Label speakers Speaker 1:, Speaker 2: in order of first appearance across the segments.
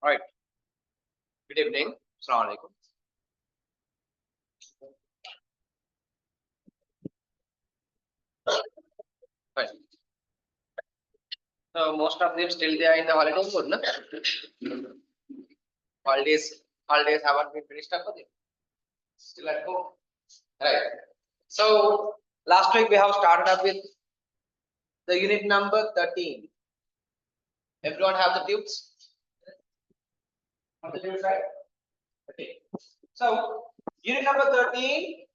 Speaker 1: Right. Good evening. Assalamu alaikum. Right. So most of them still they are in the holiday mode, no? Holidays haven't been finished up for them. Still at home. Right. So last week we have started up with the unit number 13. Everyone have the tubes? Have the tubes, right? Okay. So unit number 13.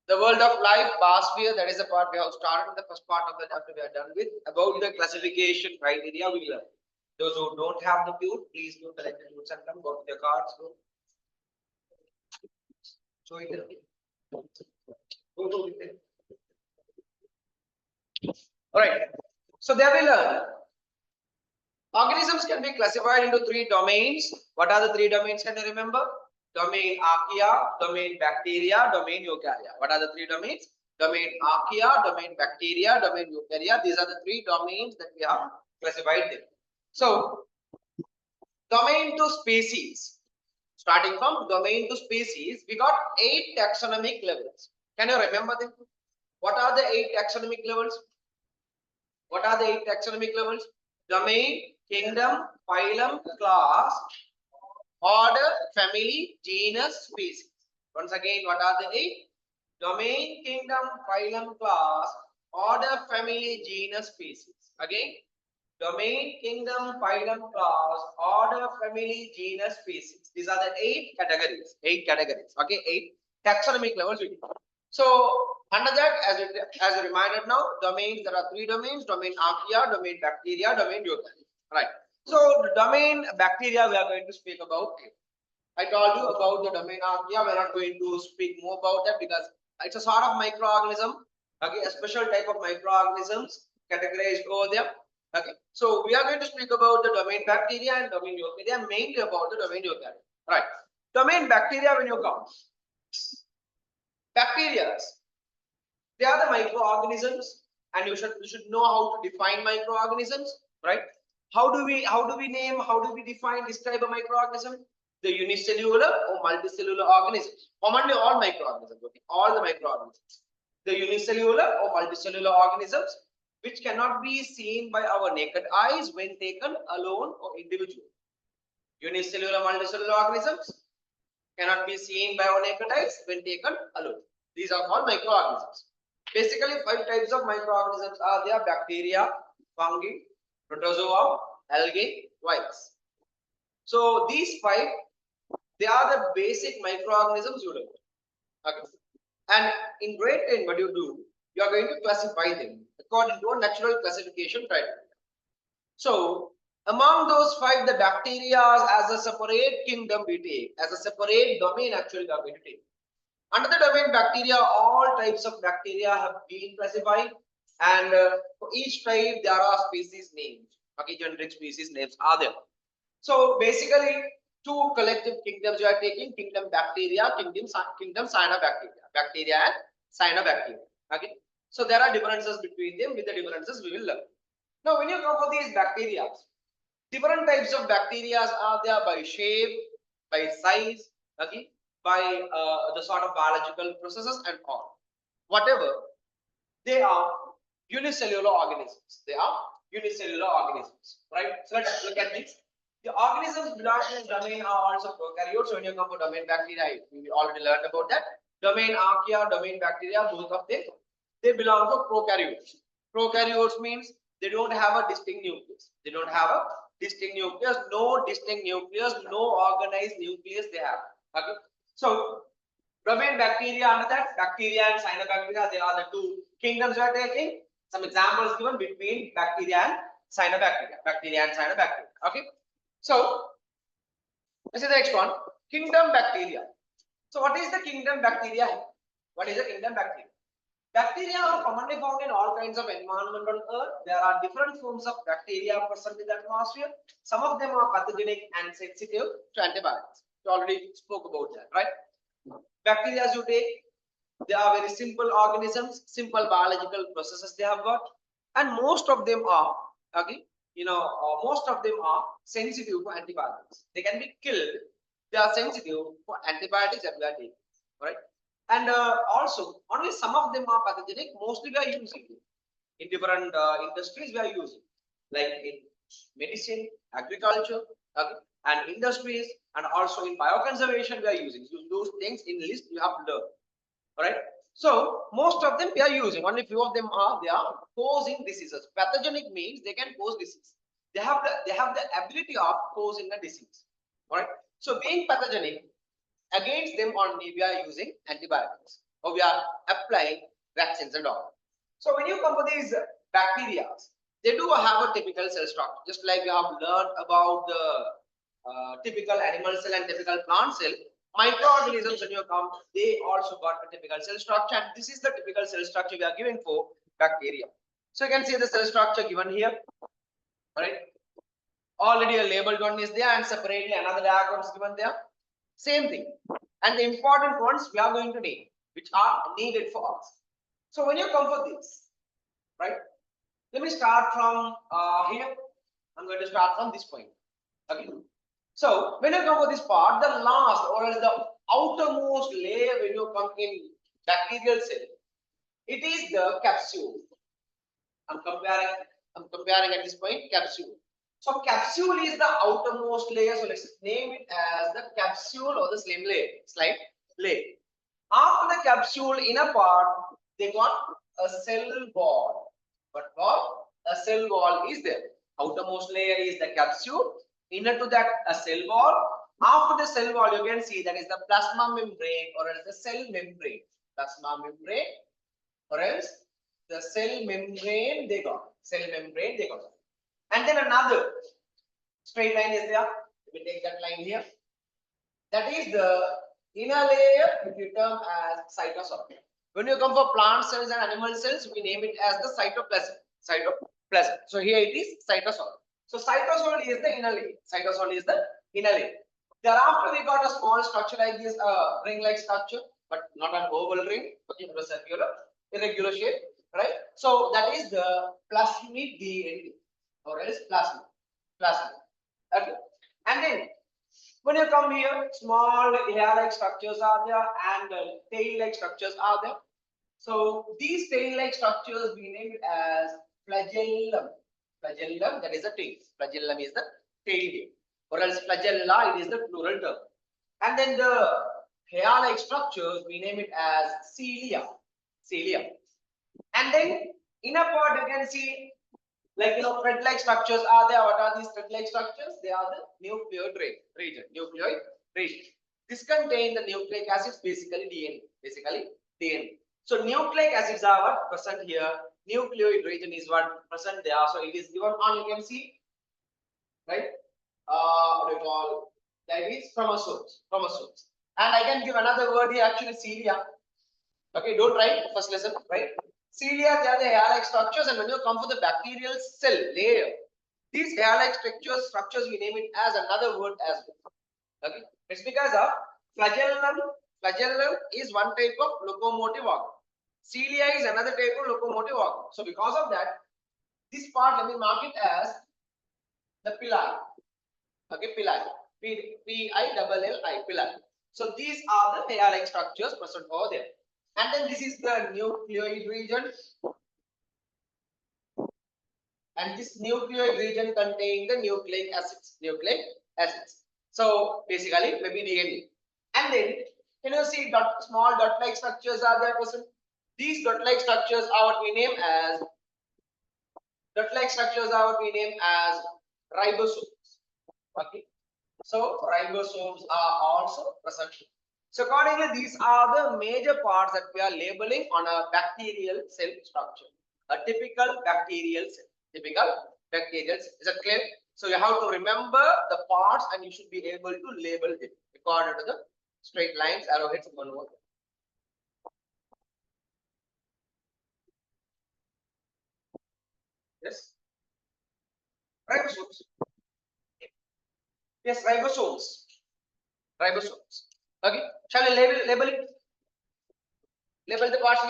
Speaker 1: The world of life, biosphere, that is the part we have started. The first part of the chapter we are done with. About the classification criteria, we learn. Those who don't have the tube, please do collect the tubes and come. Go to the cards. Go. Show it. Go. All right. So there we learn. Organisms can be classified into three domains. What are the three domains? Can you remember? Domain archaea, domain bacteria, domain eukarya. What are the three domains? Domain archaea, domain bacteria, domain eukarya. These are the three domains that we have classified them. So, domain to species. Starting from domain to species, we got 8 taxonomic levels. Can you remember them? What are the 8 taxonomic levels? What are the 8 taxonomic levels? Domain, kingdom, phylum, class, order, family, genus, species. Once again, what are the 8? Domain, kingdom, phylum, class, order, family, genus, species. Again, domain, kingdom, phylum, class, order, family, genus, species. These are the 8 categories. 8 categories. Okay, 8 taxonomic levels. So under that, as a reminder now, domains, there are 3 domains: domain archaea, domain bacteria, domain eukarya. Right. So the domain bacteria we are going to speak about. I told you about the domain archaea. We are not going to speak more about that because it's a sort of microorganism. Okay, a special type of microorganisms categorized over there. Okay, so we are going to speak about the domain bacteria and domain eukarya, mainly about the domain eukarya. Right. Domain bacteria, when you come, bacteria, they are the microorganisms, and you should know how to define microorganisms, right? How do we define this type of microorganism? The unicellular or multicellular organisms. Commonly all microorganisms, okay? All the microorganisms. The unicellular or multicellular organisms which cannot be seen by our naked eyes when taken alone or individually. Unicellular multicellular organisms cannot be seen by our naked eyes when taken alone. These are called microorganisms. Basically, 5 types of microorganisms are there: bacteria, fungi, protozoa, algae, virus. So these 5, they are the basic microorganisms you learn. Okay. And in grade 10, what you do, you are going to classify them according to a natural classification criteria. So among those 5, the bacteria as a separate kingdom we take, as a separate domain actually we are going to take. Under the domain bacteria, all types of bacteria have been classified, and for each type there are species names. Okay, generic species names are there. So basically, 2 collective kingdoms you are taking: kingdom bacteria, kingdom cyanobacteria, bacteria and cyanobacteria. Okay, so there are differences between them. With the differences we will learn. Now, when you come for these bacteria, different types of bacteria are there by shape, by size, okay, by the sort of biological processes and all. Whatever, they are unicellular organisms. They are unicellular organisms, right? So let's look at this. The organisms belonging to this domain are also prokaryotes. So when you come to domain bacteria, we already learned about that. Domain archaea, domain bacteria, both of them, they belong to prokaryotes. Prokaryotes means they don't have a distinct nucleus. They don't have a distinct nucleus. No distinct nucleus, no organized nucleus they have. Okay. So domain bacteria, under that, bacteria and cyanobacteria, they are the 2 kingdoms we are taking. Some examples given between bacteria and cyanobacteria. Bacteria and cyanobacteria. Okay. So this is the next one. Kingdom bacteria. So what is the kingdom bacteria? What is the kingdom bacteria? Bacteria are commonly found in all kinds of environment on Earth. There are different forms of bacteria present in the atmosphere. Some of them are pathogenic and sensitive to antibiotics. We already spoke about that, right? Bacteria, as you take, they are very simple organisms, simple biological processes they have got, and most of them are, okay, most of them are sensitive to antibiotics. They can be killed. They are sensitive for antibiotics that we are taking, right? And also, only some of them are pathogenic. Mostly we are using in different industries. We are using, like in medicine, agriculture, okay, and industries, and also in bioconservation we are using. So those things in list you have to learn, all right? So most of them we are using. Only few of them are they are causing diseases. Pathogenic means they can cause disease. They have the ability of causing a disease. All right. So being pathogenic, against them only we are using antibiotics or we are applying vaccines and all. So when you come to these bacteria, they do have a typical cell structure, just like we have learned about the typical animal cell and typical plant cell. Microorganisms, when you come, they also got a typical cell structure, and this is the typical cell structure we are giving for bacteria. So you can see the cell structure given here. All right. Already a labeled one is there, and separately another diagram is given there. Same thing. And the important ones we are going to name, which are needed for us. So when you come for this, right? Let me start from here. I'm going to start from this point. Okay. So when you come for this part, the last or else the outermost layer when you come in bacterial cell, it is the capsule. I'm comparing at this point capsule. So capsule is the outermost layer. So let's name it as the capsule or the slime layer. After the capsule inner part, they got a cell wall. What wall? A cell wall is there. Outermost layer is the capsule. Inner to that a cell wall. After the cell wall, you can see that is the plasma membrane or else the cell membrane. Plasma membrane or else the cell membrane they got. Cell membrane they got. And then another straight line is there. We take that line here. That is the inner layer, which we term as cytosol. When you come for plant cells and animal cells, we name it as the cytoplasm. Cytoplasm. So here it is cytosol. So cytosol is the inner layer. Cytosol is the inner layer. Thereafter, we got a small structure like this, ring-like structure, but not an oval ring, but it was circular, irregular shape, right? So that is the plasmid DNA, or else plasmid. Okay. And then when you come here, small hair-like structures are there and tail-like structures are there. So these tail-like structures we name it as flagellum. Flagellum, that is the tail. Flagellum is the tail here. Or else flagella, it is the plural term. And then the hair-like structures we name it as cilia. And then inner part you can see, like thread-like structures are there. What are these thread-like structures? They are the nucleoid region. This contains the nucleic acids, basically DNA. So nucleic acids are what present here. Nucleoid region is what present there. So it is given on, you can see, right? What do you call that is chromosomes. And I can give another word here, actually cilia. Okay, don't write first lesson, right? Cilia, they are the hair-like structures, and when you come for the bacterial cell layer, these hair-like structures we name it as another word as well. Okay, it's because of flagellum. Flagellum is one type of locomotive organ. Cilia is another type of locomotive organ. So because of that, this part let me mark it as the pili. Okay, pili. P-I-L-L-I, pili. So these are the hair-like structures present over there. And then this is the nucleoid region. And this nucleoid region contains the nucleic acids. So basically, maybe DNA. And then, can you see small dot-like structures are there present? These dot-like structures are what we name as ribosomes. Okay. So ribosomes are also present. So accordingly, these are the major parts that we are labeling on a bacterial cell structure. A typical bacterial cell. Is it clear? So you have to remember the parts and you should be able to label it according to the straight lines, arrowheads, and one word. Yes. Ribosomes. Yes, ribosomes. Okay. Shall we label it? Label the parts.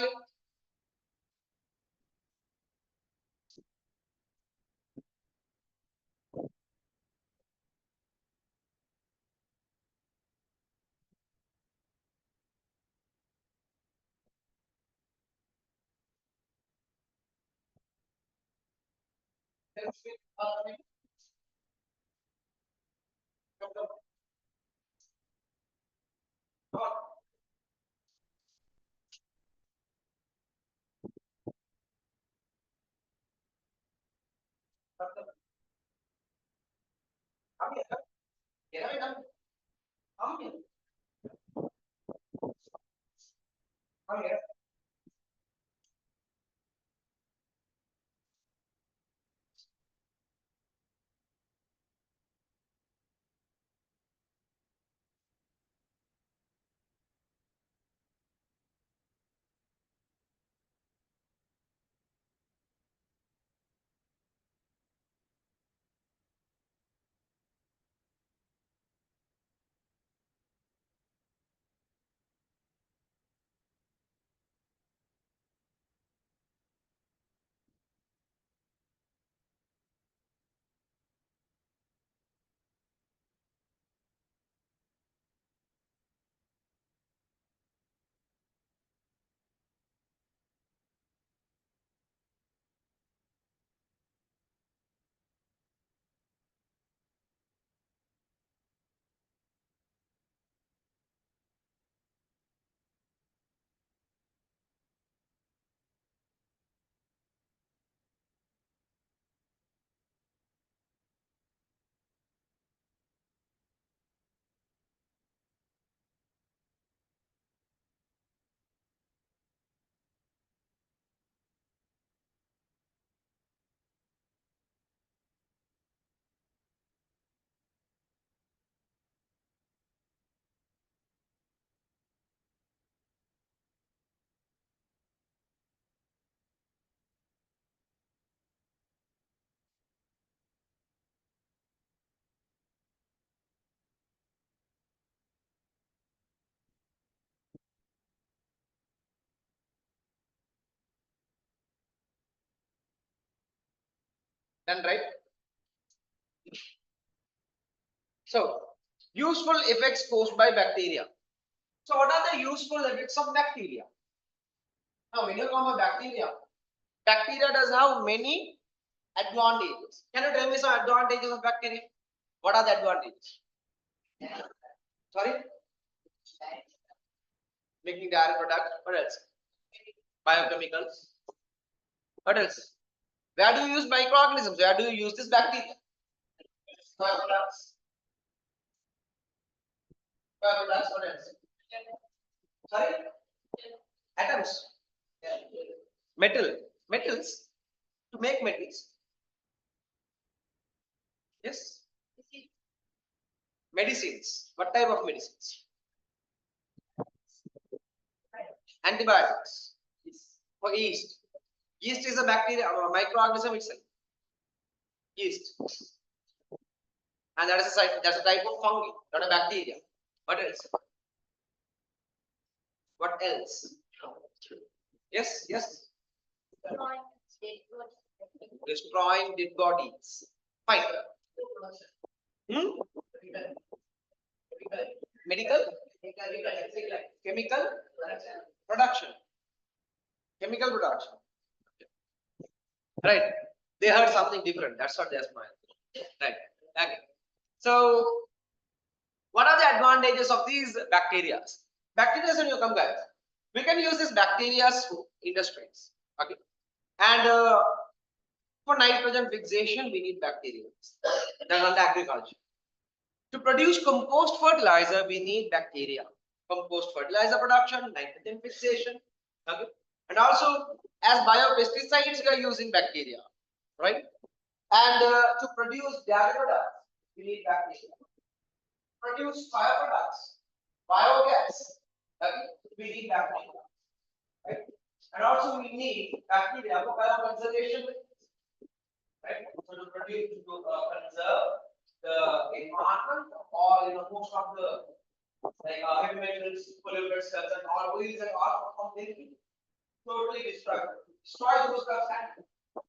Speaker 1: Done, right? So, useful effects caused by bacteria. So, what are the useful effects of bacteria? Now, when you come to bacteria does have many advantages. Can you tell me some advantages of bacteria? What are the advantages? Sorry? Making dairy products. What else? Biochemicals. What else? Where do you use microorganisms? Where do you use this bacteria? Bioproducts. Bioproducts. What else? Sorry? Atoms. Metal. Metals. To make metals. Yes. Medicines. What type of medicines? Antibiotics. For yeast. Yeast is a bacteria, a microorganism itself. Yeast. And that's a type of fungi, not a bacteria. What else? What else? Yes, yes. Destroying dead bodies. Fine. Hmm? Medical? Chemical? Production. Chemical production. Right. They heard something different. That's what they're smiling. Right. Okay. So, what are the advantages of these bacteria? Bacteria, when you come, guys, we can use these bacteria for industries. Okay. And for nitrogen fixation, we need bacteria. That's under agriculture. To produce compost fertilizer, we need bacteria. Compost fertilizer production, nitrogen fixation. Okay. And also, as biopesticides, we are using bacteria, right? And to produce dairy products, we need bacteria. Produce fire products, biogas, okay? We need bacteria, right? And also we need bacteria for bioconservation, right? So to produce, to conserve the environment, or most of the like heavy metals, pollutants, and all oils and all completely totally destroy those stuff and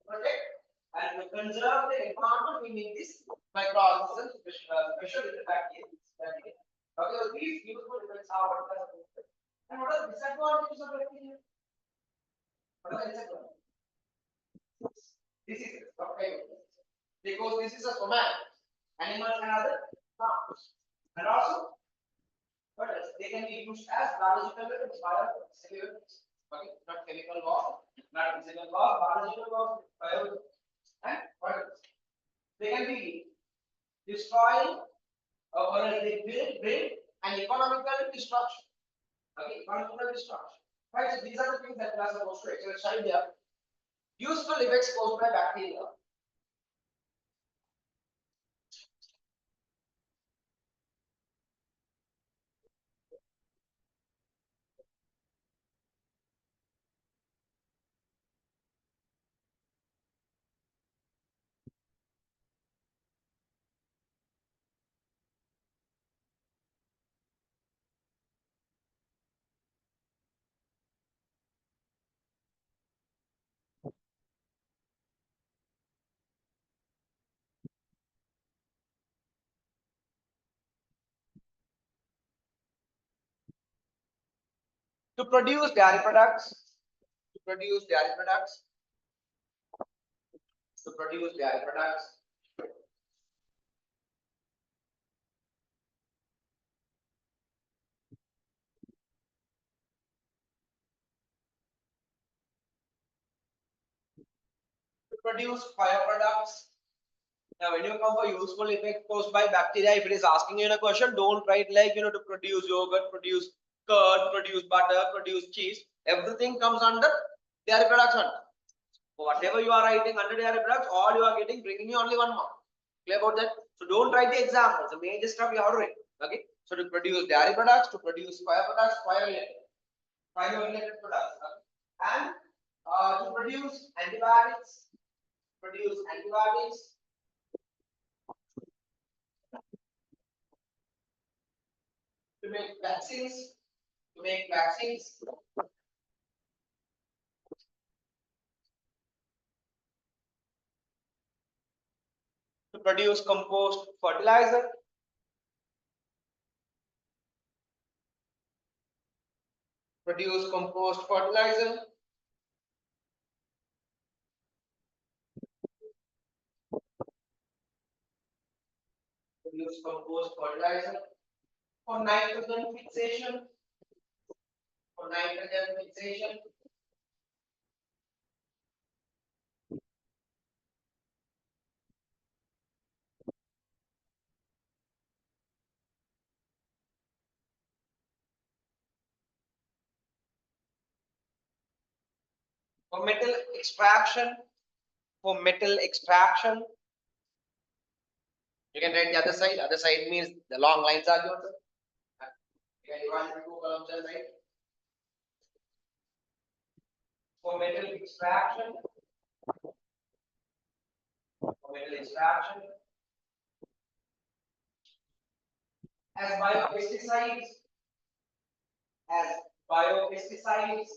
Speaker 1: protect and to conserve the environment. We need this microorganisms, especially the bacteria. Okay, so these useful effects are what are the and what are the disadvantages of bacteria? What are the disadvantages? This is okay. because this is a for man, animals and other plants. And also, what else? They can be used as biological weapons, biological weapons. Okay, not chemical war, not physical war, biological war, biological. And what else? They can be destroying or they build an economical destruction. Okay, economical destruction. Right, so these are the things that we are supposed to exercise there. Useful effects caused by bacteria. To produce dairy products, to produce dairy products, to produce dairy products, to produce fire products. Now, when you come for useful effect caused by bacteria, if it is asking you in a question, don't write like to produce yogurt, produce curd, produce butter, produce cheese. Everything comes under dairy products. So whatever you are writing under dairy products, all you are getting bringing you only one mark. Clear about that? So don't write the examples. The major stuff you have to write. Okay. So to produce dairy products, to produce fire products, fire related products, and to produce antibiotics, to make vaccines, to make vaccines, to produce compost fertilizer, produce compost fertilizer, produce compost fertilizer, for nitrogen fixation, for nitrogen fixation, for metal extraction, for metal extraction. You can write the other side. Other side means the long lines are yours. You can divide into two columns and write. For metal extraction, as biopesticides, as biopesticides,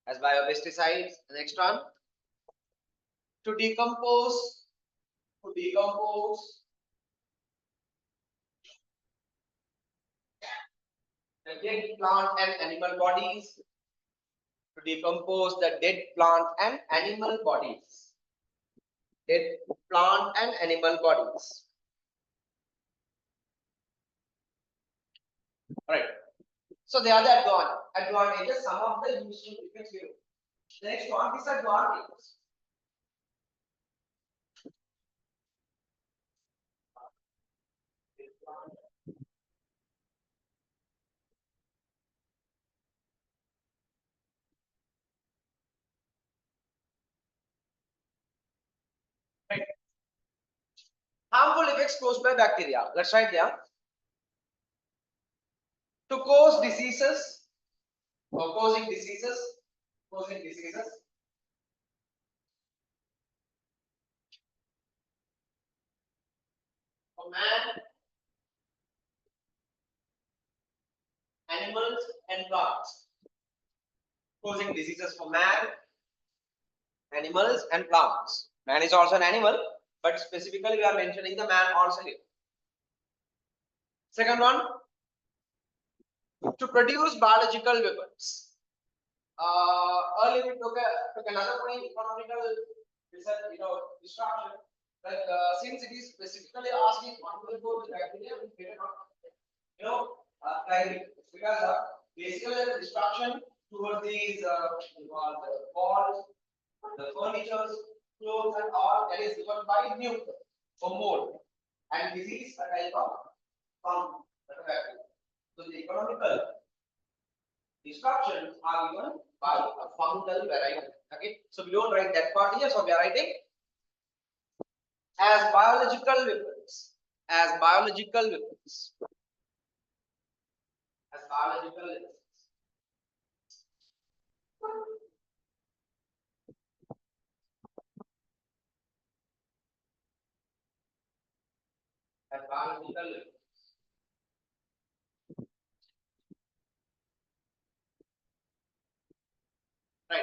Speaker 1: as biopesticides. The next one, to decompose, to decompose the dead plant and animal bodies, to decompose the dead plant and animal bodies, dead plant and animal bodies. All right. So they are the advantages, some of the useful effects here. The next one, disadvantages. Right. Harmful effects caused by bacteria. Let's write there. To cause diseases or causing diseases for man, animals and plants. Causing diseases for man, animals and plants. Man is also an animal, but specifically we are mentioning the man also here. Second one, to produce biological weapons. Earlier we took another point, economical destruction. Like since it is specifically asking what will go to bacteria, we better not timing, because basically the destruction towards these the walls, the furniture, clothes, and all that is given by nuclear or mold, and this is a type of fungal bacteria. So the economical destructions are given by a fungal variety. Okay, so we don't write that part here, so we are writing as biological weapons, as biological weapons, as biological weapons. As biological weapons. Right.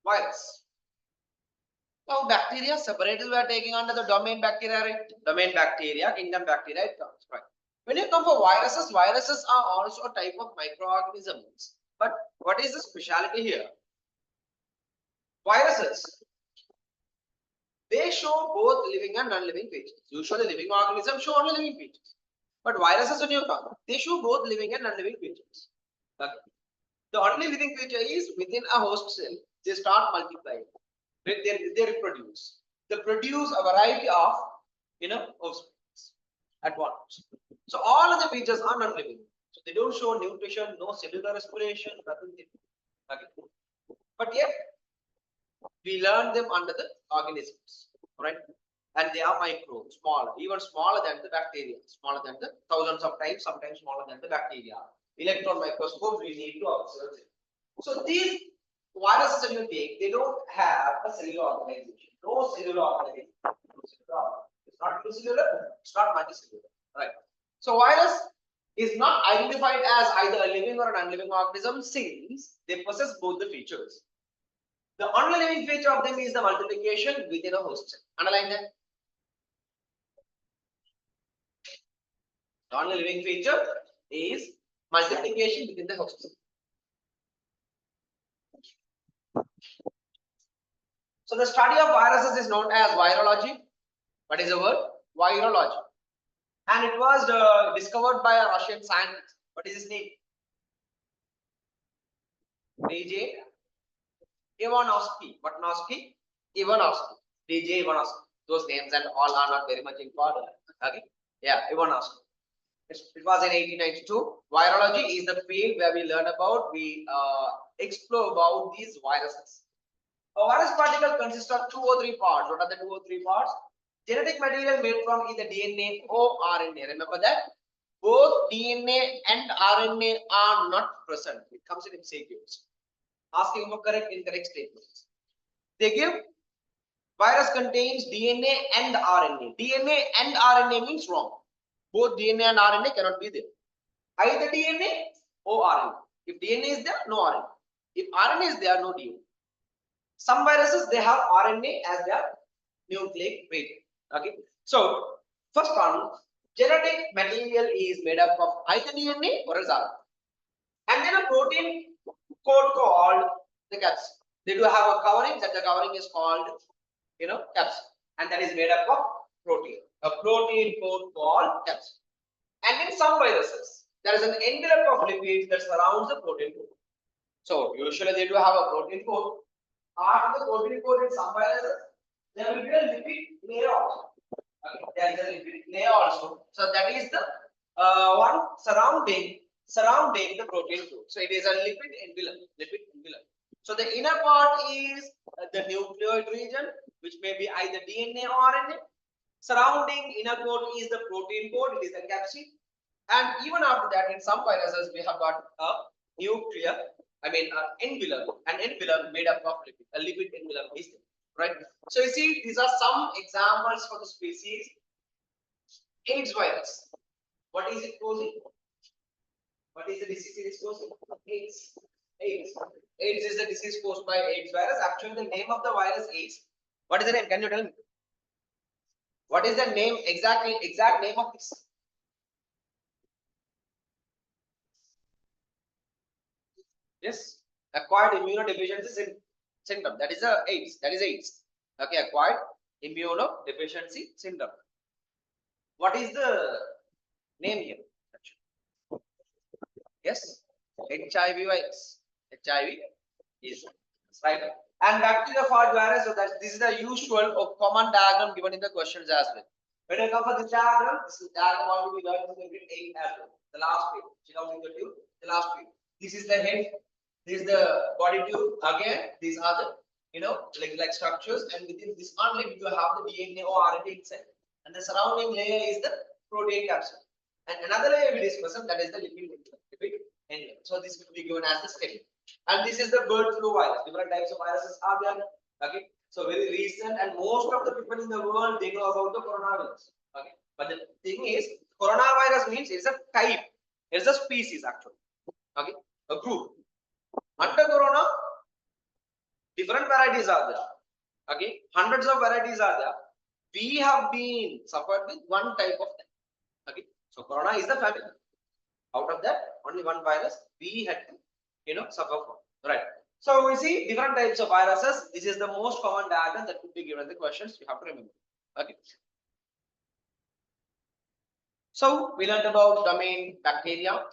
Speaker 1: Virus. Now, bacteria separated we are taking under the domain bacteria, right? Domain bacteria, kingdom bacteria, it comes, right? When you come for viruses, viruses are also a type of microorganisms. But what is the speciality here? Viruses, they show both living and non-living features. Usually, living organisms show only living features. But viruses, when you come, they show both living and non-living features. Okay. The only living feature is within a host cell, they start multiplying. They reproduce. They produce a variety of offsprings at once. So all of the features are non-living. So they don't show nutrition, no cellular respiration, nothing. Okay. But yet we learn them under the organisms, right? And they are micro, smaller, even smaller than the bacteria, smaller than the thousands of times, sometimes smaller than the bacteria. Electron microscope, we need to observe it. So these viruses you take, they don't have a cellular organization. No cellular organization. It's not unicellular, it's not multicellular. Right. So virus is not identified as either a living or an unliving organism since they possess both the features. The only living feature of them is the multiplication within a host cell. Underline that. The only living feature is multiplication within the host cell. So the study of viruses is known as virology. What is the word? Virology. And it was discovered by a Russian scientist. What is his name? DJ Ivanovsky. Ivanovsky? Ivanovsky. DJ Ivanovsky. Those names and all are not very much important. Okay? Yeah, Ivanovsky. It was in 1892. Virology is the field where we learn about, we explore about these viruses. A virus particle consists of 2 or 3 parts. What are the 2 or 3 parts? Genetic material made from either DNA or RNA. Remember that? Both DNA and RNA are not present. It comes in MCQs. Asking for correct, incorrect statements. They give virus contains DNA and RNA. DNA and RNA means wrong. Both DNA and RNA cannot be there. Either DNA or RNA. If DNA is there, no RNA. If RNA is there, no DNA. Some viruses, they have RNA as their nucleic region. Okay. So, first one, genetic material is made up of either DNA or else RNA. And then a protein coat called the capsid. They do have a covering, that the covering is called, capsid. And that is made up of protein. A protein coat called capsid. And in some viruses, there is an envelope of lipids that surrounds the protein coat. So, usually they do have a protein coat. After the protein coat in some viruses, there will be a lipid layer also. Okay. There is a lipid layer also. So that is the one surrounding the protein coat. So it is a lipid envelope. So the inner part is the nucleoid region, which may be either DNA or RNA. Surrounding inner coat is the protein coat. It is the capsid. And even after that, in some viruses, we have got a nuclear. Envelope, an envelope made up of lipid. A lipid envelope is there, right? So you see, these are some examples for the species. AIDS virus. What is it causing? What is the disease it is causing? AIDS. AIDS is the disease caused by AIDS virus. Actually, the name of the virus is. What is the name? Can you tell me? What is the name exact name of this? Yes, acquired immunodeficiency syndrome. That is a AIDS. That is AIDS. Okay, acquired immunodeficiency syndrome. What is the name here? Yes, HIV virus. HIV is right. And bacteriophage virus. So that this is the usual or common diagram given in the questions as well. When I come for this diagram, this is the diagram what we learned in the grade 8 as well. The last page. Check out the tube. The last page. This is the head. This is the body tube. Again, these are the like structures, and within this unlink you have the DNA or RNA inside, and the surrounding layer is the protein capsule. And another layer we discussed, that is the lipid layer. So this will be given as the stem. And this is the bird flu virus. Different types of viruses are there. Okay. So very recent, and most of the people in the world they know about the coronavirus. Okay. But the thing is, coronavirus means it's a type, it's a species actually. Okay, a group. Under corona, different varieties are there. Okay, hundreds of varieties are there. We have been suffered with one type of them. Okay, so corona is the family. Out of that, only one virus we had to suffer from. Right. So we see different types of viruses. This is the most common diagram that could be given in the questions. You have to remember. Okay. So we learned about domain bacteria,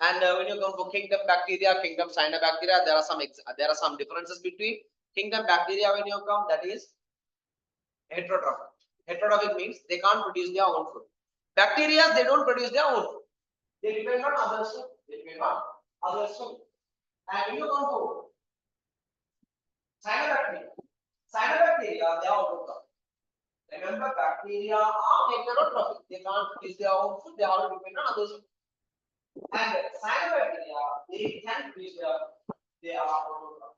Speaker 1: and when you come for kingdom bacteria, kingdom cyanobacteria, there are some differences between kingdom bacteria. When you come, that is heterotrophic. Heterotrophic means they can't produce their own food. Bacteria, they don't produce their own food. They depend on others. And when you come for cyanobacteria, they are autotrophic. Remember, bacteria are heterotrophic. They can't produce their own food. They all depend on others. And cyanobacteria, they can produce they are autotrophic.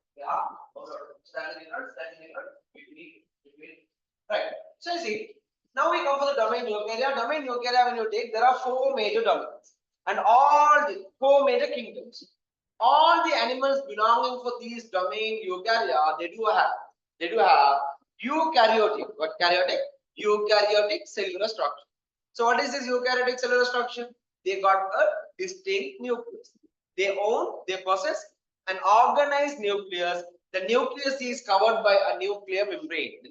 Speaker 1: So that is different between. Right. So you see, now we come for the domain eukarya. Domain eukarya, when you take, there are 4 major domains, and all the 4 major kingdoms. All the animals belonging for these domain eukarya, they do have eukaryotic. What karyotic? Eukaryotic cellular structure. So what is this eukaryotic cellular structure? They got a distinct nucleus. They possess an organized nucleus. The nucleus is covered by a nuclear membrane.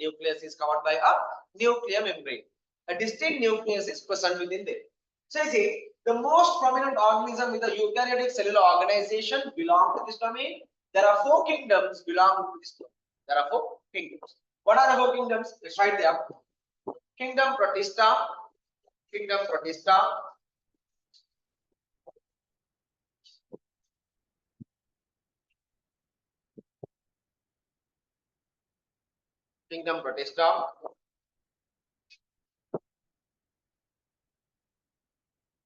Speaker 1: A distinct nucleus is present within them. So you see, the most prominent organism with a eukaryotic cellular organization belong to this domain. There are 4 kingdoms belong to this domain. There are 4 kingdoms. What are the 4 kingdoms? Let's write there. Kingdom Protista. Kingdom Protista. Kingdom Protista.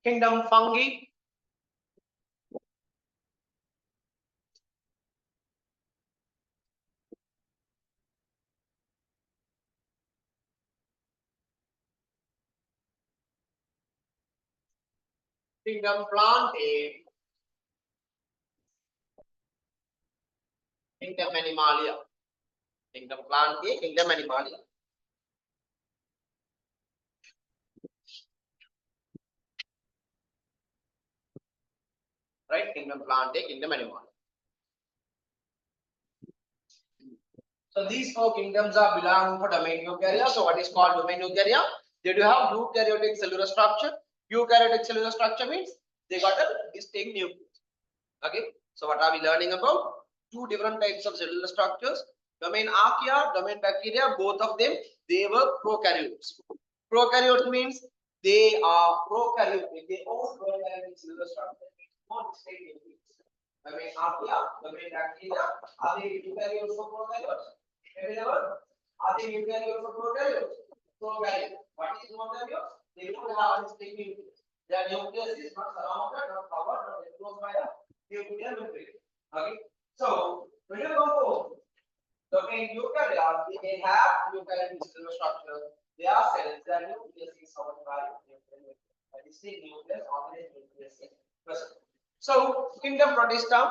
Speaker 1: Kingdom Fungi. Kingdom Plantae. Kingdom Animalia. Kingdom Plantae, Kingdom Animalia. Right? Kingdom Plantae, Kingdom Animalia. So these 4 kingdoms are belong for domain eukarya. So what is called domain eukarya? They do have eukaryotic cellular structure. Eukaryotic cellular structure means they got a distinct nucleus. Okay. So what are we learning about? 2 different types of cellular structures. Domain archaea, domain bacteria, both of them, they were prokaryotes. Prokaryote means they are prokaryotic. They own prokaryotic cellular structure. Not distinct nucleus. Domain archaea, domain bacteria, are they eukaryotes or prokaryotes? Are they eukaryotes or prokaryotes? Prokaryotes. What is prokaryotes? They don't have a distinct nucleus. Their nucleus is not surrounded, not covered, not enclosed by a nuclear membrane. Okay. So when you go for domain eukarya, they have eukaryotic cellular structure. They are cells. Their nucleus is covered by a distinct nucleus, organized nucleus is present. So kingdom Protista.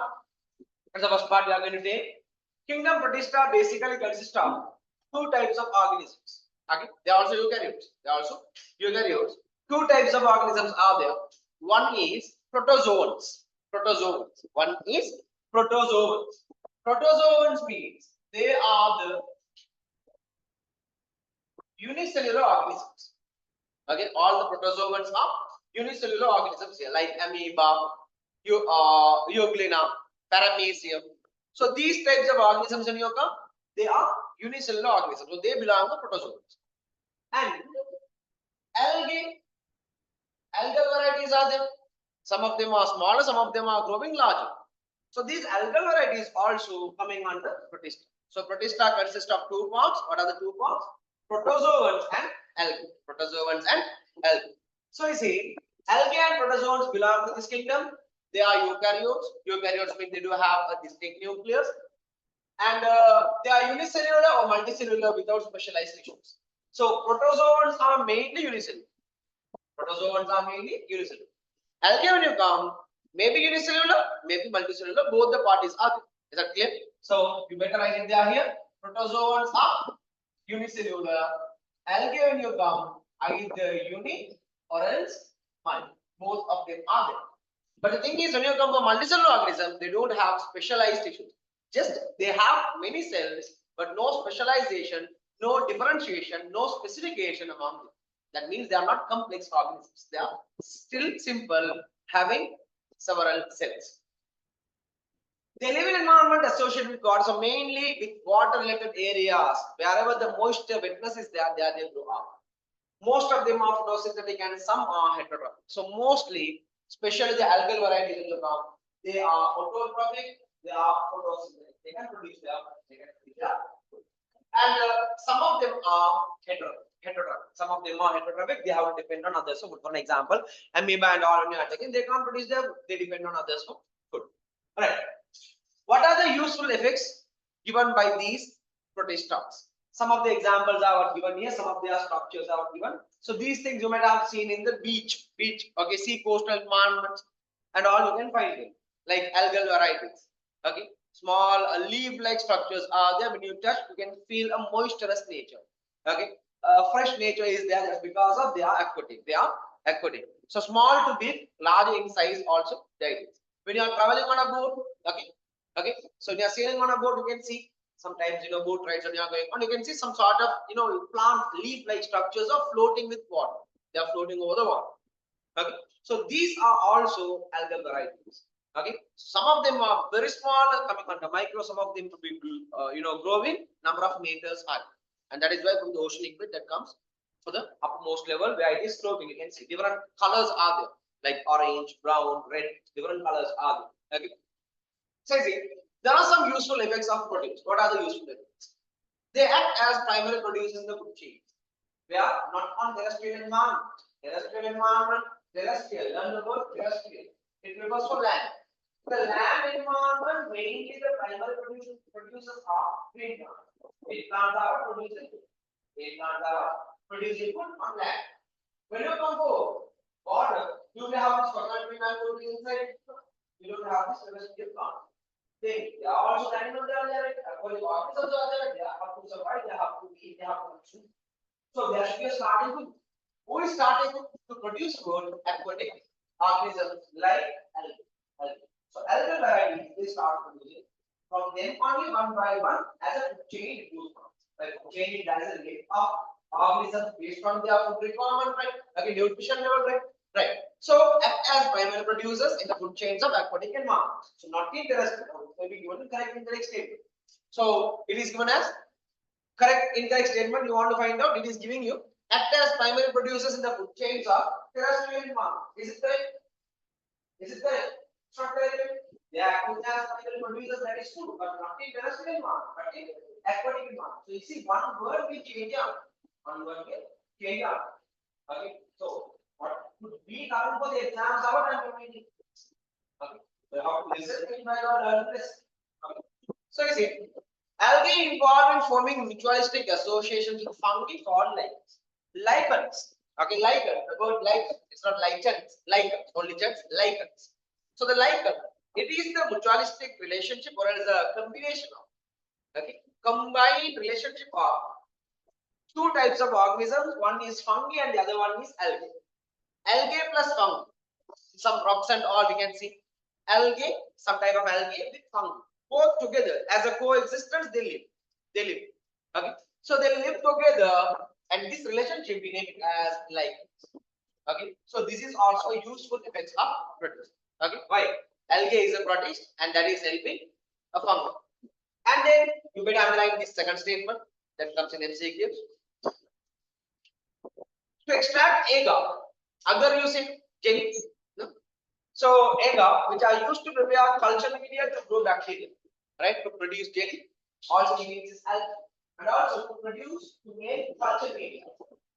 Speaker 1: That's the first part we are going to take. Kingdom Protista basically consists of 2 types of organisms. Okay, they are also eukaryotes. 2 types of organisms are there. One is protozoans. One is protozoans. Protozoans means they are the unicellular organisms. Okay, all the protozoans are unicellular organisms here, like amoeba, euglena, paramecium. So these types of organisms in your cup, they are unicellular organisms. So they belong to protozoans. And algae, algal varieties are there. Some of them are smaller, some of them are growing larger. So these algal varieties also coming under protista. So protista consists of two parts. What are the two parts? Protozoans and algae. Protozoans and algae. So you see, algae and protozoans belong to this kingdom. They are eukaryotes. Eukaryotes mean they do have a distinct nucleus. And they are unicellular or multicellular without specialized tissues. So protozoans are mainly unicellular. Protozoans are mainly unicellular. Algae when you come, maybe unicellular, maybe multicellular, both the parties are there. Is that clear? So you better write it there here. Protozoans are unicellular. Algae when you come, either uni or else multi. Both of them are there. But the thing is, when you come to multicellular organism, they don't have specialized tissues. Just they have many cells, but no specialization, no differentiation, no specification among them. That means they are not complex organisms. They are still simple, having several cells. They live in an environment associated with water, so mainly with water-related areas. Wherever the moisture, wetness is there, they grow up. Most of them are photosynthetic and some are heterotrophic. So mostly, especially the algal varieties in the ground, they are phototrophic, they are photosynthetic. They can produce their food. And some of them are heterotrophic. Some of them are heterotrophic. They have to depend on others. So, for an example, amoeba and all when you are taking, they can't produce their food. They depend on others for food. All right. What are the useful effects given by these protists? Some of the examples are given here. Some of their structures are given. So these things you might have seen in the beach. Okay, sea coastal environments and all you can find them, like algal varieties. Okay, small leaf-like structures are there. When you touch, you can feel a moisturous nature. Okay, fresh nature is there just because of they are aquatic. They are aquatic. So small to big, large in size also there it is. When you are traveling on a boat, okay, so when you are sailing on a boat, you can see sometimes boat rides when you are going on, you can see some sort of plant leaf-like structures are floating with water. They are floating over the water. Okay, so these are also algal varieties. Okay, some of them are very small, coming under micro. Some of them to be growing number of meters high, and that is why from the oceanic bed that comes for the uppermost level where it is floating. You can see different colors are there, like orange, brown, red. Different colors are there. Okay, so see, there are some useful effects of proteins. What are the useful effects? They act as primary producers in the food chain. They are not on terrestrial environment. Terrestrial. Learn the word terrestrial. It refers to land. The land environment mainly the primary producers are green plants. Green plants are producing food. Green plants are producing food on land. When you come to water, you will have this coconut green and protein inside. You don't have this terrestrial plant. They are also animals are there. Aquatic organisms are there. They have to survive. They have to eat. They have to consume. So there should be a starting food. Who is starting to produce food? Aquatic organisms like algae. So algal varieties they start producing. From then only one by one, as a food chain it goes on. Like food chain it has a rate of organisms based on their food requirement, right? Like nutrition level, right? So as primary producers in the food chains of aquatic environments. So not the terrestrial, maybe given the correct incorrect statement. So it is given as correct incorrect statement. You want to find out, it is giving you act as primary producers in the food chains of terrestrial environment. Is it correct? Is it correct? It's not correct. They are acting as primary producers, that is true, but not in terrestrial environment, but in aquatic environment. So you see, one word will change out. One word will change out. Okay. So what could be coming for the exams out and coming? Okay. So how to listen to my learn this. Okay. So you see, algae involved in forming mutualistic associations with fungi called lichens. Lichens. Okay, lichen. The word lichen. It's not lichens. Lichens. Only just lichens. So the lichen, it is the mutualistic relationship or else a combination of combined relationship of two types of organisms. One is fungi and the other one is algae. Algae plus fungi. Some rocks and all we can see. algae, some type of algae with fungi. Both together as a coexistence, they live. They live. Okay. So they live together, and this relationship we name it as like. Okay. So this is also a useful effects of protein. Okay. Why? Algae is a protein, and that is helping a fungi. And then you better underline this second statement that comes in MCQ. To extract agar, agar using jelly. No? So agar, which are used to prepare culture media to grow bacteria, right? To produce jelly, also needs this algae, and also to produce to make culture media.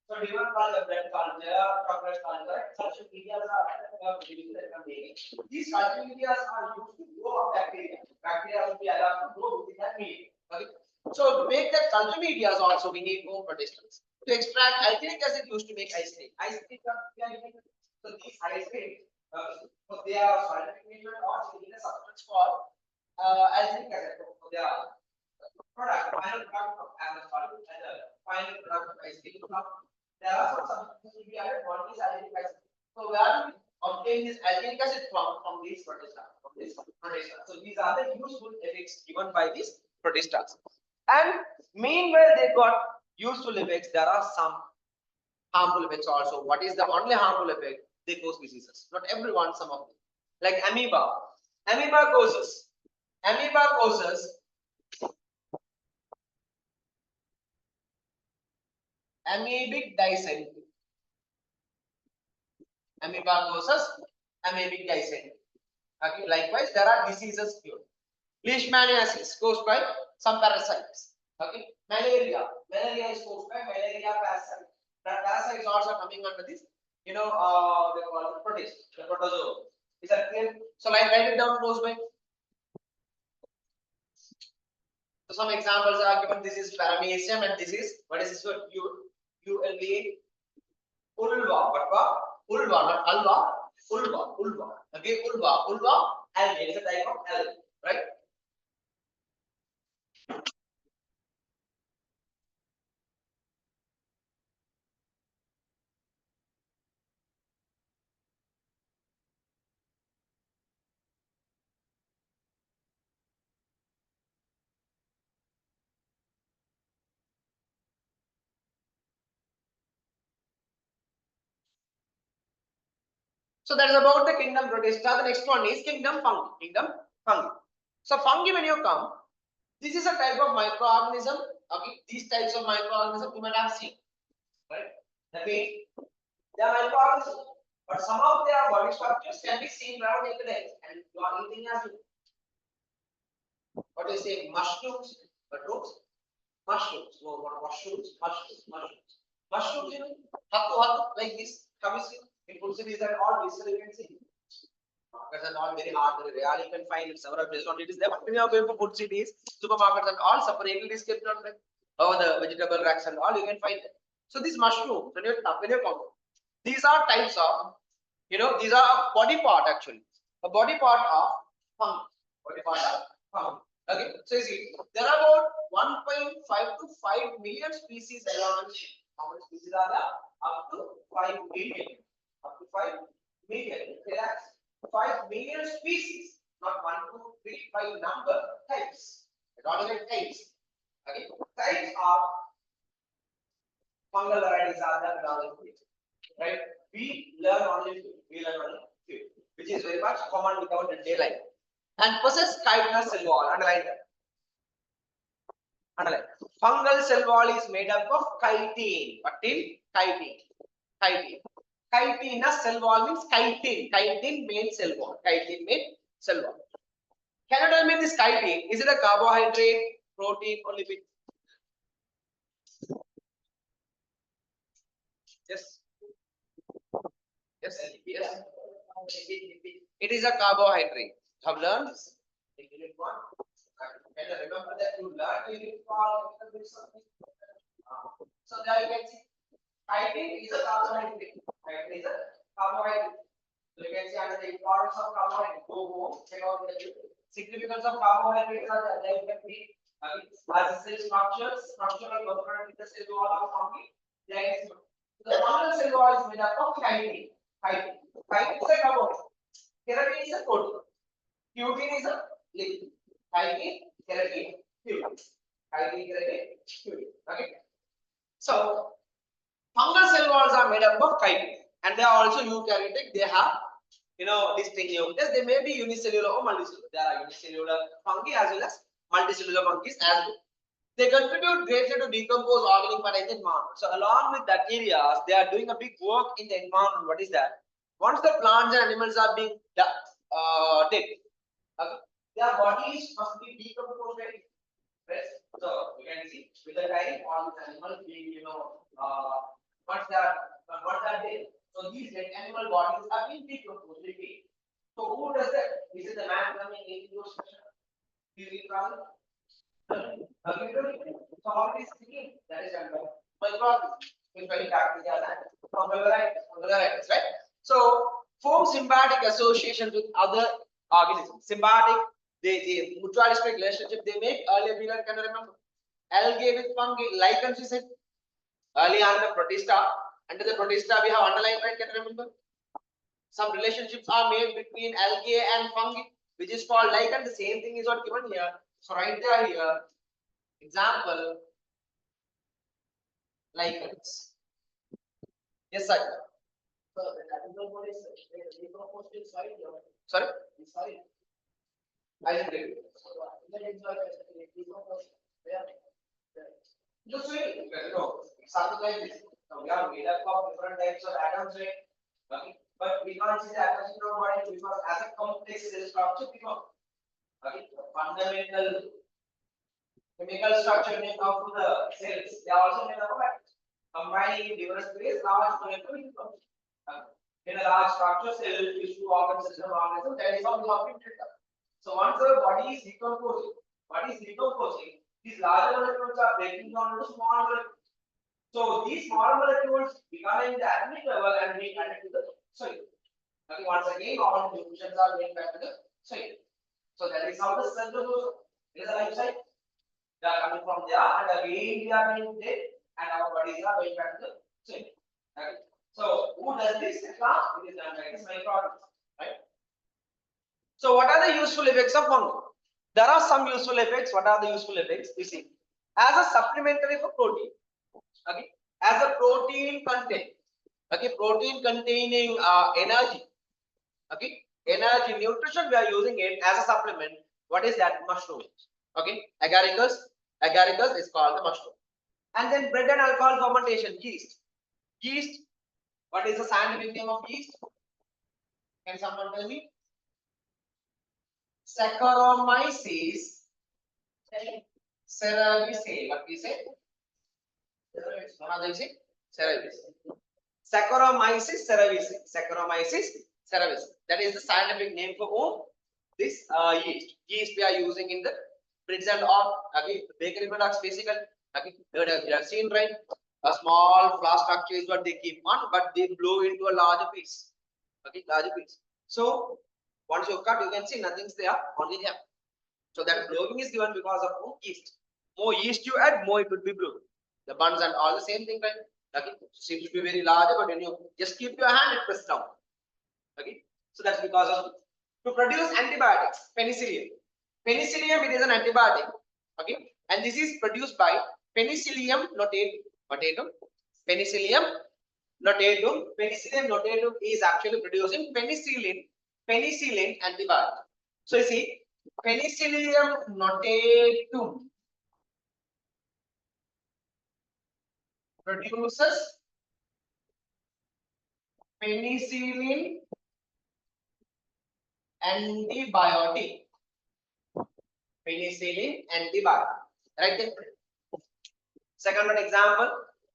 Speaker 1: So different culture, bread culture, chocolate culture, culture media are produced from making. These culture media are used to grow bacteria. Bacteria will be allowed to grow within that medium. Okay. So to make that culture media also we need more protestants. To extract alkalic acid used to make ice cream. Ice cream so these ice cream, so they are scientific nature or in a substance called alkalic acid. So they are product, final product of solid and the final product of ice cream. There are some substances to be added. One is alkalic acid. So where do we obtain this alkalic acid from these protestants? From this protestants. So these are the useful effects given by these protestants. And meanwhile, they got useful effects. There are some harmful effects also. What is the only harmful effect? They cause diseases. Not everyone, some of them. Like amoeba. Amoeba causes amoebic dysentery. Amoeba causes amoebic dysentery. Okay. Likewise, there are diseases cured. Leishmaniasis caused by some parasites. Okay. Malaria is caused by malaria parasite. That parasite is also coming under this. They call it protist, the protozoa. Is that clear? So, write it down close by. So, some examples are given. This is paramecium, and this is what is this word? ULVA. Ulva, not alva. Ulva. Okay, ulva. Algae. It is a type of algae, right? So that is about the kingdom protista. The next one is kingdom fungi. So fungi, when you come, this is a type of microorganism. Okay, these types of microorganisms you might have seen, right? That means they are microorganisms, but some of their body structures can be seen around naked eyes, and you are eating as what do you say? Mushrooms, mushrooms. No, not mushrooms. Mushrooms, hattu, like this. Have you seen? In food cities and all this, you can see. Markets are not very hard, very rare. You can find it several places. Only it is there. But when you are going for food cities, supermarkets and all separately is kept on there. Or the vegetable racks and all, you can find them. So these mushrooms, when you come, these are types of, these are a body part actually. A body part of fungi. Body part of fungi. Okay. So you see, there are about 1.5 to 5 million species around. How many species are there? Up to 5 million. Up to 5 million. Relax. 5 million species, not 1, 2, 3, 5 number types. Not even types. Okay, types of fungal varieties are there, right? We learn only few, which is very much common without the daylight. And possess chitinous cell wall. Underline that. Underline. Fungal cell wall is made up of chitin. What in? Chitin. Chitinous cell wall means chitin. Chitin means cell wall. Chitin means cell wall. Can you tell me this chitin? Is it a carbohydrate, protein, or lipid? Yes. It is a carbohydrate. Have learned? Unit 1. Can you remember that you learned unit 1? So there you can see chitin is a carbohydrate. Chitin is a carbohydrate. So you can see under the importance of carbohydrate. Go home, check out the significance of carbohydrates are there. You can read as cell structural component in the cell wall of fungi. The fungal cell wall is made up of chitin. Chitin is a carbohydrate. Keratin is a protein. Q13 is a liquid. Chitin, keratin, Q13. Chitin, keratin, Q13. Okay. So fungal cell walls are made up of chitin, and they are also eukaryotic. They have distinct nucleus. They may be unicellular or multicellular. There are unicellular fungi as well as multicellular fungi as well. They contribute greatly to decompose organic matter in the environment. So along with that areas, they are doing a big work in the environment. What is that? Once the plants and animals are being dead, their bodies must be decomposed, right? So you can see with the time all the animals being, once they are dead. So these dead animal bodies are being decomposed. So who does that? Is it the man coming into your session? Is it from so how it is thinking? That is under microorganisms. If I bacteria from varieties, right? So form symbiotic associations with other organisms. Symbiotic, they mutualistic relationship they make. Earlier we learned, can you remember? Algae with fungi, lichens we said. Early on the protista. Under the protista we have underlined, right? Can you remember? Some relationships are made between algae and fungi, which is called lichen. The same thing is what given here. So right there here, example, lichens. Yes, sir. Sorry? I didn't get it. Just wait. Something like this. Now we are made up of different types of atoms, right? Okay. But we can't see the atoms in our body because as a complex cell structure, okay, the fundamental chemical structure made up of the cells, they are also made up of atoms. Combining in diverse ways, large molecule becomes. In a large structure, cell, tissue, organ system, organism, that is how we have been built up. So once the body is decomposing, these larger molecules are breaking down into small molecules. So these small molecules become in the atomic level and being added to the soil. Okay, once again, all nutrients are going back to the soil. So that is how the cell goes. There is a life cycle. They are coming from there, and again we are being dead, and our bodies are going back to the soil. Okay. So who does this? Class. It is done by this microorganism, right? So what are the useful effects of fungi? There are some useful effects. What are the useful effects? You see, as a supplementary for protein. Okay, as a protein content. Okay, protein containing energy. Okay, energy nutrition we are using it as a supplement. What is that? Mushrooms. Okay, agaricus. Agaricus is called the mushroom. And then bread and alcohol fermentation. Yeast. Yeast. What is the scientific name of yeast? Can someone tell me? Saccharomyces cerevisiae. What we say? Cerevisiae. Saccharomyces cerevisiae. Saccharomyces cerevisiae. That is the scientific name for whom? This yeast. Yeast we are using in the breads and all. Okay, bakery products basically. Okay, you have seen, right? A small flour structure is what they keep on, but they blow into a larger piece. Okay, larger piece. So once you cut, you can see nothing's there, only there. So that blowing is given because of more yeast. More yeast you add, more it would be blown. The buns and all the same thing, right? Okay, seems to be very large, but when you just keep your hand, it presses down. Okay, so that's because of to produce antibiotics, penicillium. Penicillium, it is an antibiotic. Okay, and this is produced by Penicillium notatum. Penicillium notatum. Penicillium notatum is actually producing penicillin antibiotic. So you see, Penicillium notatum produces penicillin antibiotic. Penicillin antibiotic. Right there. Second one example,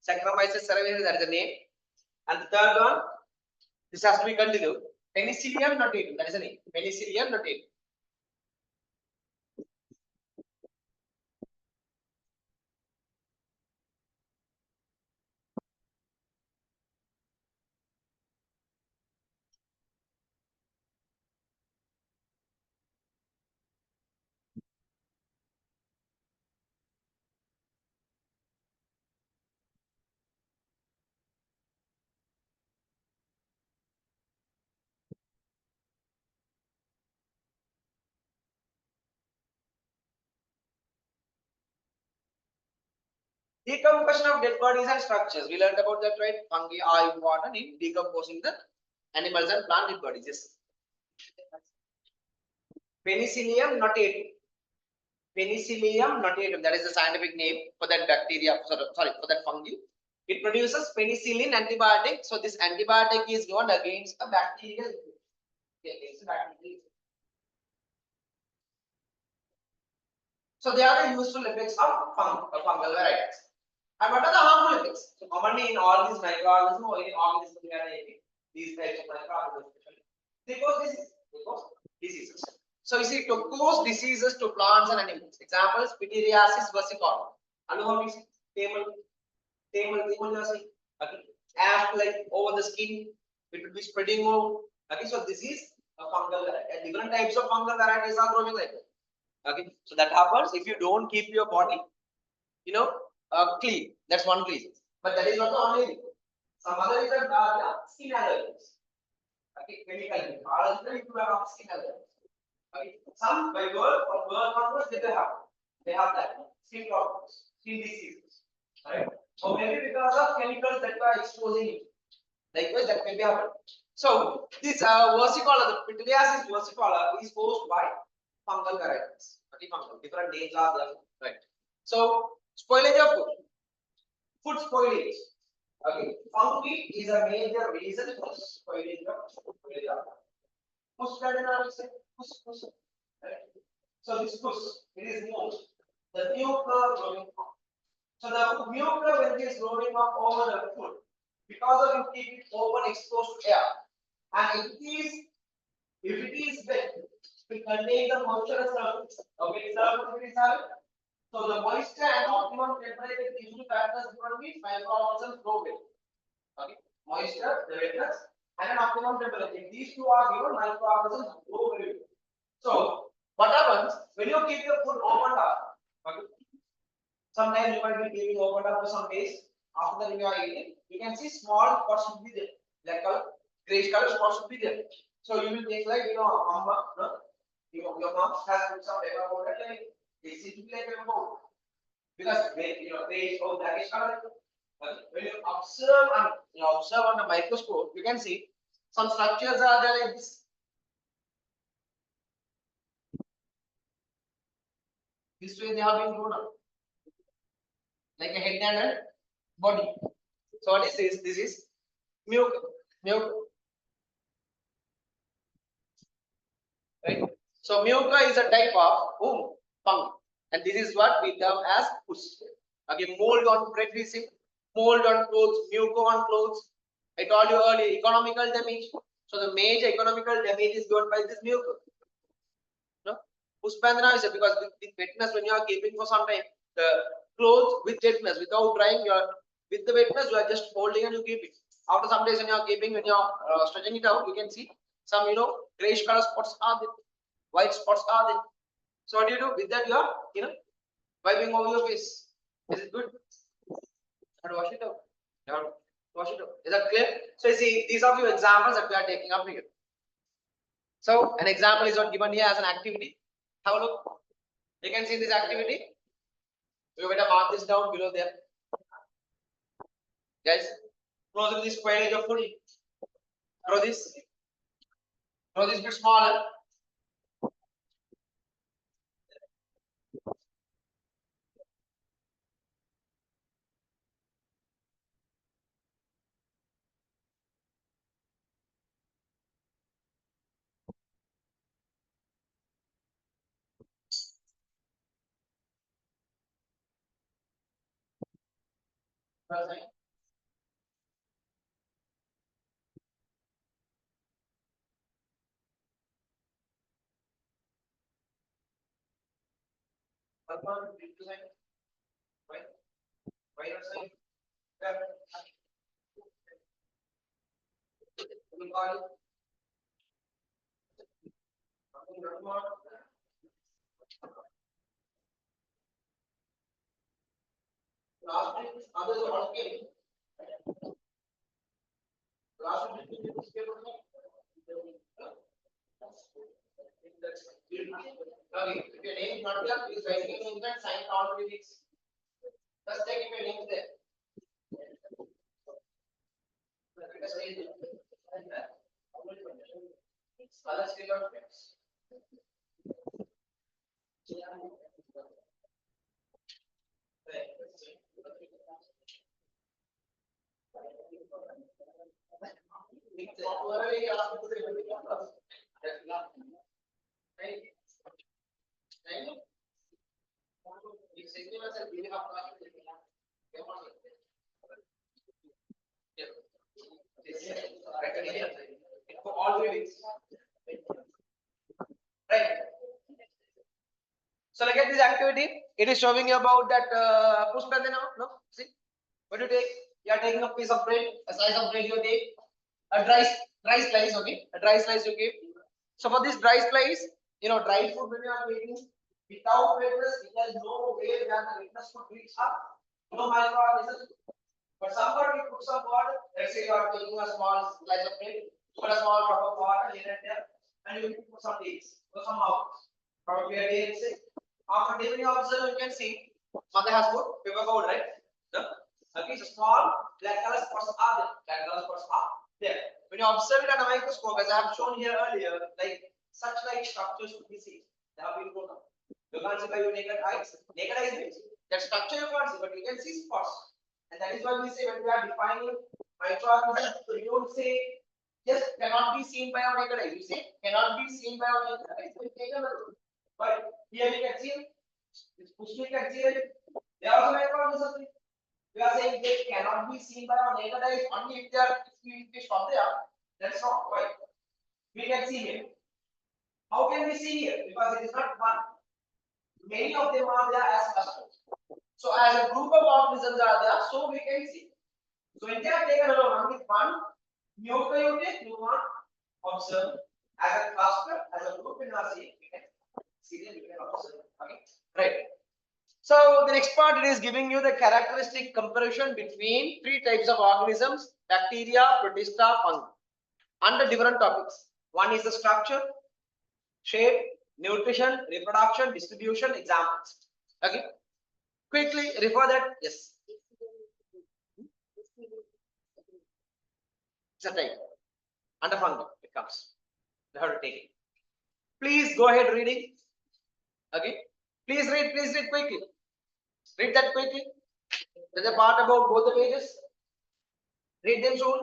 Speaker 1: Saccharomyces cerevisiae, that is the name. And the third one, this has to be continued. Penicillium notatum, that is the name. Penicillium notatum. Decomposition of dead bodies and structures. We learned about that, right? Fungi are important in decomposing the animals and plant dead bodies. Yes. Penicillium notatum. Penicillium notatum. That is the scientific name for that bacteria. Sorry, for that fungi. It produces penicillin antibiotic. So this antibiotic is given against a bacterial. Against a bacterial. So they are the useful effects of fungal varieties. And what are the harmful effects? So commonly in all these microorganisms or in organisms, we are taking these types of microorganisms, they cause diseases. So you see, to cause diseases to plants and animals. Examples: pityriasis versicolor. Aluhomis, okay. Ash like over the skin, it will be spreading over. Okay, so this is a fungal variety. And different types of fungal varieties are growing like that. Okay, so that happens if you don't keep your body, clean. That's one reason. But that is not the only thing. Some other reasons are the skin allergies. Okay, chemical. All of them you have skin allergies. Okay, some by birth or birth onwards they have that skin problems, skin diseases. Right. So maybe because of chemicals that are exposing you. Likewise, that may be happening. So this versicolor, the pityriasis versicolor is caused by fungal varieties. Okay, fungal. Different names are there. Right. So spoilage of food. Food spoilage. Okay, fungi is a major reason for spoilage of food. Right. So this it is moved. The mucus growing up. So the mucus when it is growing up over the food, because of you keep it open, exposed to air, and if it is wet, it contains the moisture surface. Okay, surface is having. So the moisture and optimum temperature is usually factors between microorganisms grow well. Okay, moisture, the wetness, and an optimum temperature. If these two are given, microorganisms grow very well. So what happens when you keep your food opened up? Okay, sometimes you might be keeping opened up for some days. After that, you are eating, you can see small spots should be there, black color, grayish color spots should be there. So you will take like mama, no? Your mom has put some paper powder, like this is like paper powder because grayish or blackish color. When you observe on the microscope, you can see some structures are there like this. This way they have been grown up, like a head and a body. So what is this? This is mucus. Right? So mucus is a type of fungi, and this is what we term as pus. Okay, mold on bread we see, mold on clothes, mucus on clothes. I told you earlier, economical damage. So the major economical damage is done by this mucus. No? Puspandana is because with wetness, when you are keeping for some time, the clothes with wetness, without drying, with the wetness, you are just holding and you keep it. After some days, when you are keeping, when you are stretching it out, you can see some grayish color spots are there, white spots are there. So what do you do with that? You are wiping over your face. Is it good? You have to wash it out. You have to wash it out. Is that clear? So you see, these are few examples that we are taking up here. So an example is not given here as an activity. Have a look. You can see this activity. You better mark this down below there. Guys, close with this spoilage of food. Draw this. Draw this bit smaller. Last week, others are all came. Last week, okay, if your name is not there, please write it in that sign all the weeks. Let's take a name there. Other skill of friends. For all readings. Right. So look at this activity. It is showing you about that push button now. No, see. What do you take? You are taking a piece of bread, a slice of bread. You take a dry slice. Okay, a dry slice. You give. So for this dry slice, dry food when you are making without wetness, there is no way that the wetness could reach up. No microorganisms. But somewhere we put some water. Let's say you are taking a small slice of bread, put a small drop of water here and there, and you put some dates or some hours. Probably a day, let's say. After taking your observe, you can see mother has put paper powder, right? No? Okay, so small black color spots are there. Black color spots are there. When you observe it under a microscope, as I have shown here earlier, like such like structures could be seen. They have been put up. You can't see by your naked eyes. Naked eyes means that structure you can't see, but you can see spots. And that is why we say when we are defining microorganisms, so you don't say just cannot be seen by our naked eyes. You say cannot be seen by our naked eyes. So take a look. But here we can see this pushing can see it. They are also microorganisms. We are saying they cannot be seen by our naked eyes only if they are from there. That's not why. We can see here. How can we see here? Because it is not one. Many of them are there as clusters. So as a group of organisms are there, so we can see. So when they are taken alone, only one eukaryotic, you want observe as a cluster, as a group in our see, we can see them, we can observe. Okay, right. So the next part it is giving you the characteristic comparison between three types of organisms: bacteria, protista, fungi, under different topics. One is the structure, shape, nutrition, reproduction, distribution, examples. Okay. Quickly refer that. Yes. It's a type. Under fungi it comes. You have to take it. Please go ahead reading. Okay. Please read quickly. Read that quickly. There's a part about both the pages. Read them soon.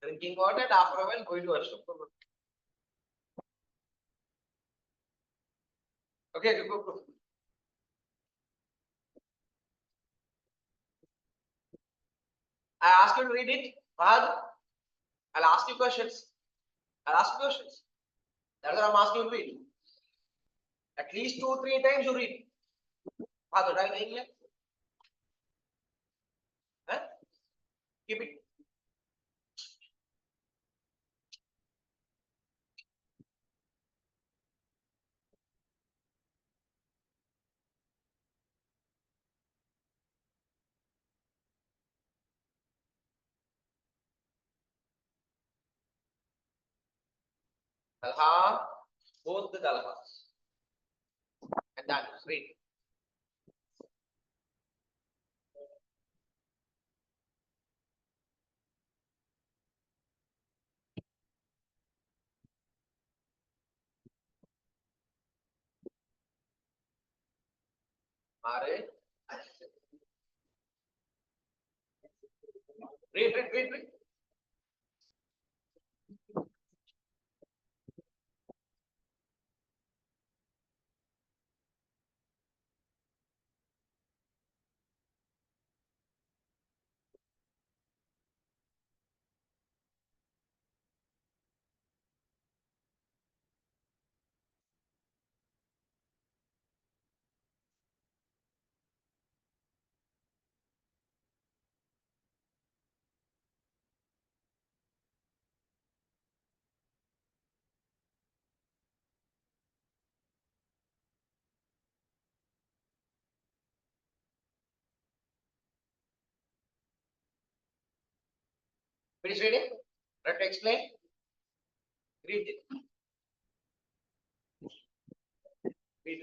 Speaker 1: Drinking water and after a while going to washroom. Okay, go. I ask you to read it. Fahad, I'll ask you questions. That's what I'm asking you to read. At least 2-3 times you read. Fahad, right? Huh? Keep it. Dalha, both the dalhas. And done. Read. Read. Read. Finish reading? Let me explain. Read it. Read.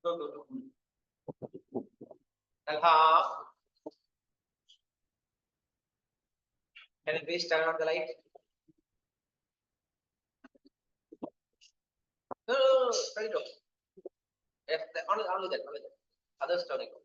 Speaker 1: Go. Alha, can you please turn on the light? No. Turn it off. Yes, only that. Others turn it off.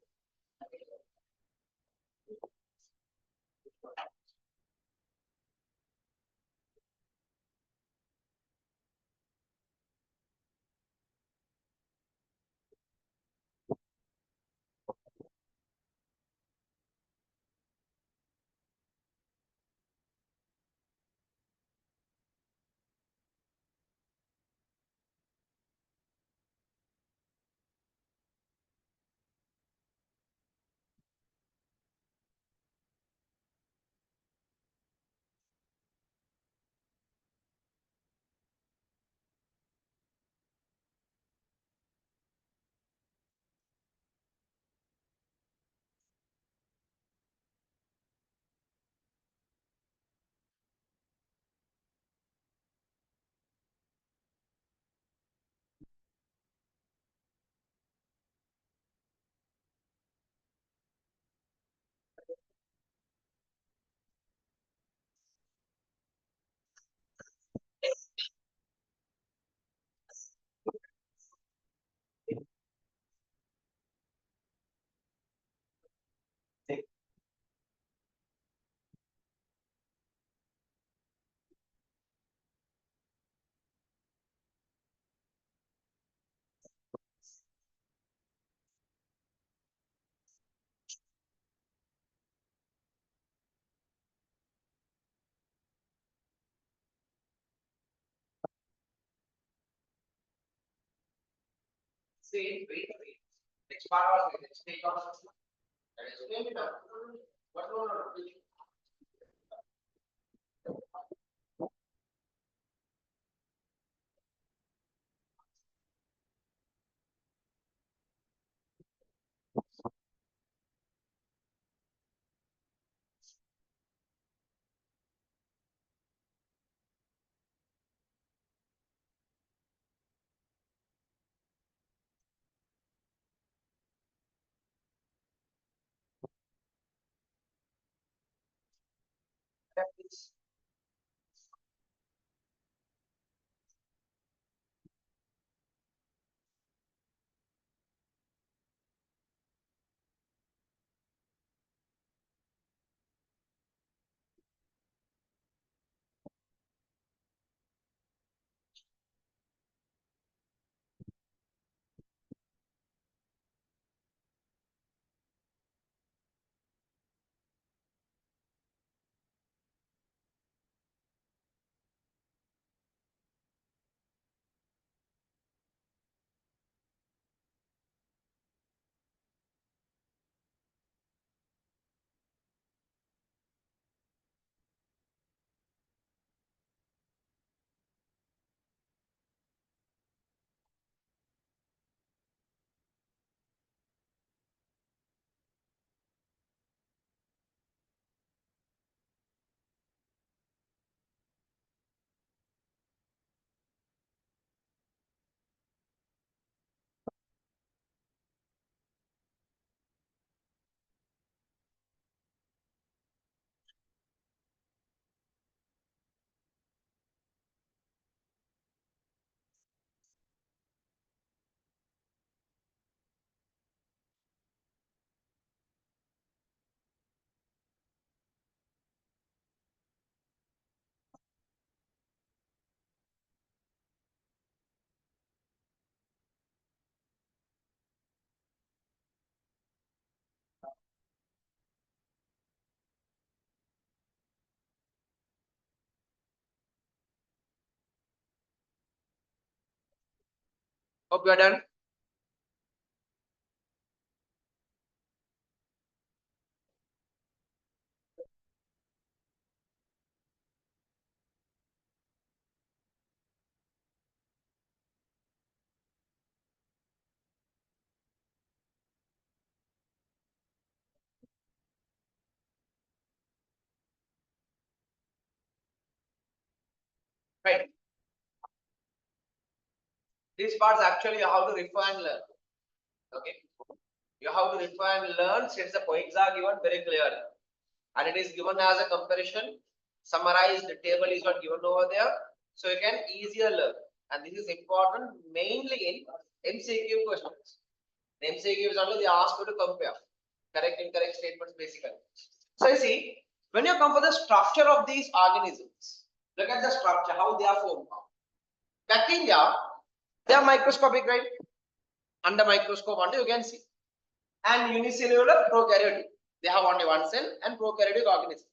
Speaker 1: Wait. Next part was let's take on. That is explain it up. What no. Hope you are done. Right. These parts actually you have to refer and learn. Okay. You have to refer and learn since the points are given very clearly. And it is given as a comparison. Summarized table is not given over there. So you can easier learn. And this is important mainly in MCQ questions. The MCQ is only they ask you to compare correct incorrect statements basically. So you see, when you come for the structure of these organisms, look at the structure, how they are formed. Bacteria, they are microscopic, right? Under microscope, only you can see. And unicellular prokaryotic. They have only one cell and prokaryotic organisms.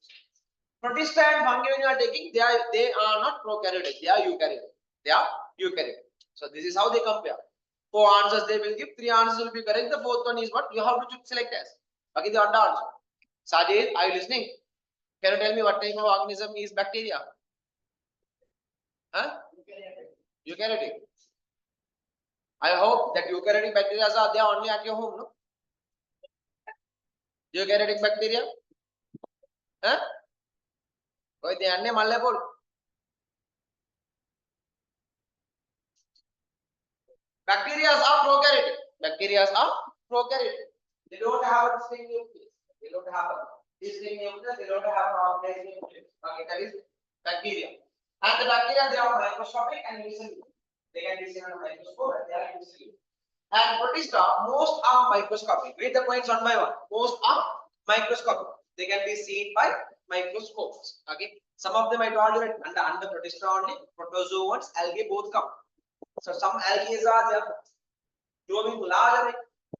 Speaker 1: Protista and fungi when you are taking, they are not prokaryotic, they are eukaryotic. They are eukaryotic. So this is how they compare. 4 answers they will give, 3 answers will be correct. The fourth one is what you have to select as. Okay, the answer. Sajid, are you listening? Can you tell me what type of organism is bacteria? Huh? Eukaryotic. I hope that eukaryotic bacteria are there only at your home, no? Eukaryotic bacteria? Huh? Koi dhyan malle bol. Bacteria are prokaryotic. Bacteria are prokaryotic. They don't have a distinct nucleus. They don't have a distinct nucleus. They don't have an organized nucleus. Okay, that is bacteria. And the bacteria, they are microscopic and unicellular. They can be seen on a microscope and they are unicellular. And protista, most are microscopic. Read the points one by one. Most are microscopic. They can be seen by microscopes. Okay. Some of them I told you that under protista only, protozoans, algae both come. So some algae are there. Growing large.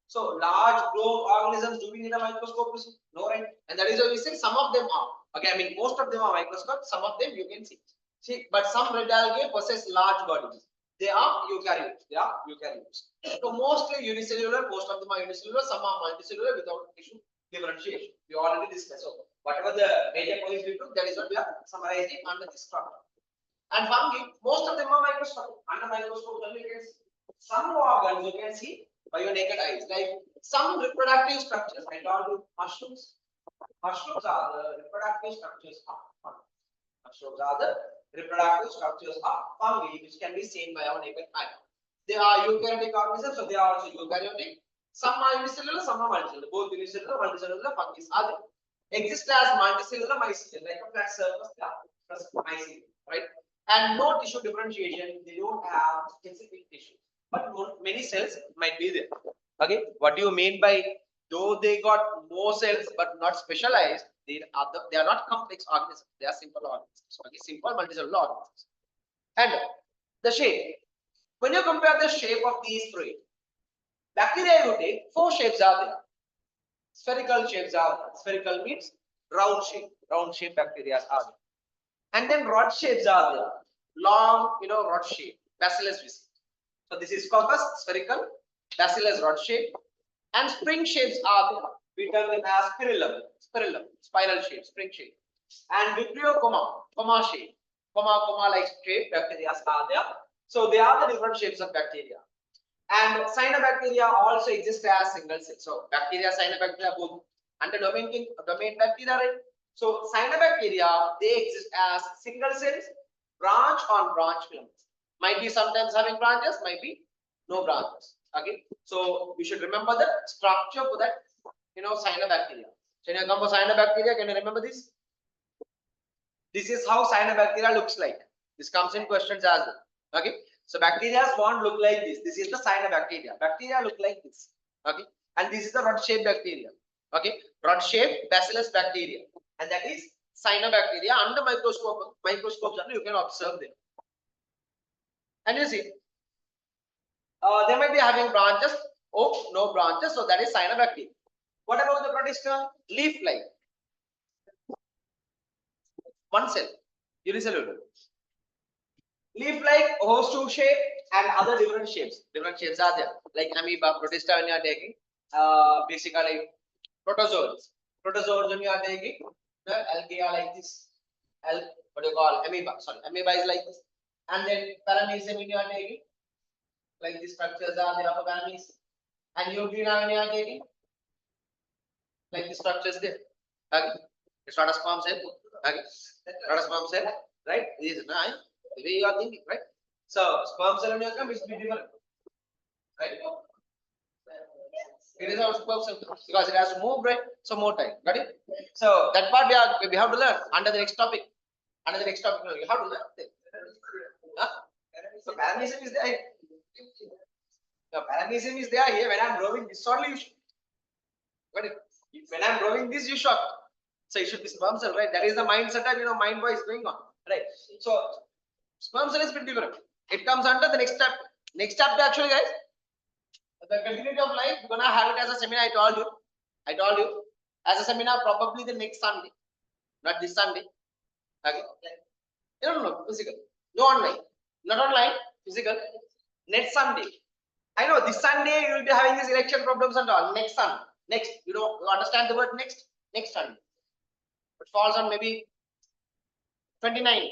Speaker 1: So large growing organisms, do we need a microscope? No, right? And that is why we say some of them are. Okay, I mean most of them are microscope. Some of them you can see. See, but some red algae possess large bodies. They are eukaryotes. They are eukaryotes. So mostly unicellular. Most of them are unicellular. Some are multicellular without tissue differentiation. We already discussed. So whatever the major points we took, that is what we are summarizing under this structure. And fungi, most of them are microscopic. Under microscope, only you can see some organs you can see by your naked eyes, like some reproductive structures. I told you mushrooms. Mushrooms are the reproductive structures of fungi. Mushrooms are the reproductive structures of fungi, which can be seen by our naked eye. They are eukaryotic organisms, so they are also eukaryotic. Some are unicellular, some are multicellular. Both unicellular, multicellular fungi are there. Exist as multicellular mycelium, like a flat surface plus mycelium, right? And no tissue differentiation. They don't have specific tissue, but many cells might be there. Okay, what do you mean by though they got more cells but not specialized? They are not complex organisms. They are simple organisms. Okay, simple multicellular organisms. And the shape. When you compare the shape of these three, bacteria you take 4 shapes are there. Spherical shapes are there. Spherical means round shape. Round shape bacteria are there. And then rod shapes are there. Long, rod shape. Bacillus we see. So this is called as spherical, bacillus rod shape. And spring shapes are there. We term them as spirillum, spiral shape, spring shape. And vibriocoma, comma shape, comma like shape bacteria are there. So they are the different shapes of bacteria. And cyanobacteria also exist as single cell. So bacteria, cyanobacteria both under domain bacteria, right? So cyanobacteria, they exist as single cells, branch on branch filaments. Might be sometimes having branches, might be no branches. Okay, so we should remember the structure for that, cyanobacteria. So when you come for cyanobacteria, can you remember this? This is how cyanobacteria looks like. This comes in questions as well. Okay, so bacteria won't look like this. This is the cyanobacteria. Bacteria look like this. Okay, and this is the rod-shaped bacteria. Okay, rod-shaped bacillus bacteria, and that is cyanobacteria. Under microscopes, you can observe them. And you see, they might be having branches. Oh, no branches, so that is cyanobacteria. What about the protista? Leaf-like. One cell, unicellular. Leaf-like host tube shape and other different shapes. Different shapes are there, like amoeba, protista when you are taking. Basically, protozoans. Protozoans when you are taking, the algae are like this. What do you call amoeba? Sorry, amoeba is like this. And then paramecium when you are taking, like these structures are there for paramecium. And Euglena when you are taking, like the structures there. Okay. It's not a sperm cell. Okay. Not a sperm cell, right? This is nice. The way you are thinking, right? So sperm cell when you come, it's different, right? It is our sperm cell because it has to move, right? So more time. Got it? So that part we have to learn under the next topic. Under the next topic, you have to learn. Huh? So paramecium is there. The paramecium is there here. When I'm drawing this only, you should. Got it? When I'm drawing this, you should. So it should be sperm cell, right? That is the mind setup, mind boy is going on, right? So sperm cell is pretty different. It comes under the next step. Next chapter, actually, guys. The continuity of life, we're gonna have it as a seminar. I told you as a seminar probably the next Sunday, not this Sunday. Okay. No, physical. No online. Not online, physical. Next Sunday. I know this Sunday you will be having these election problems and all. Next Sunday. Next. You understand the word next? Next Sunday. It falls on maybe 29.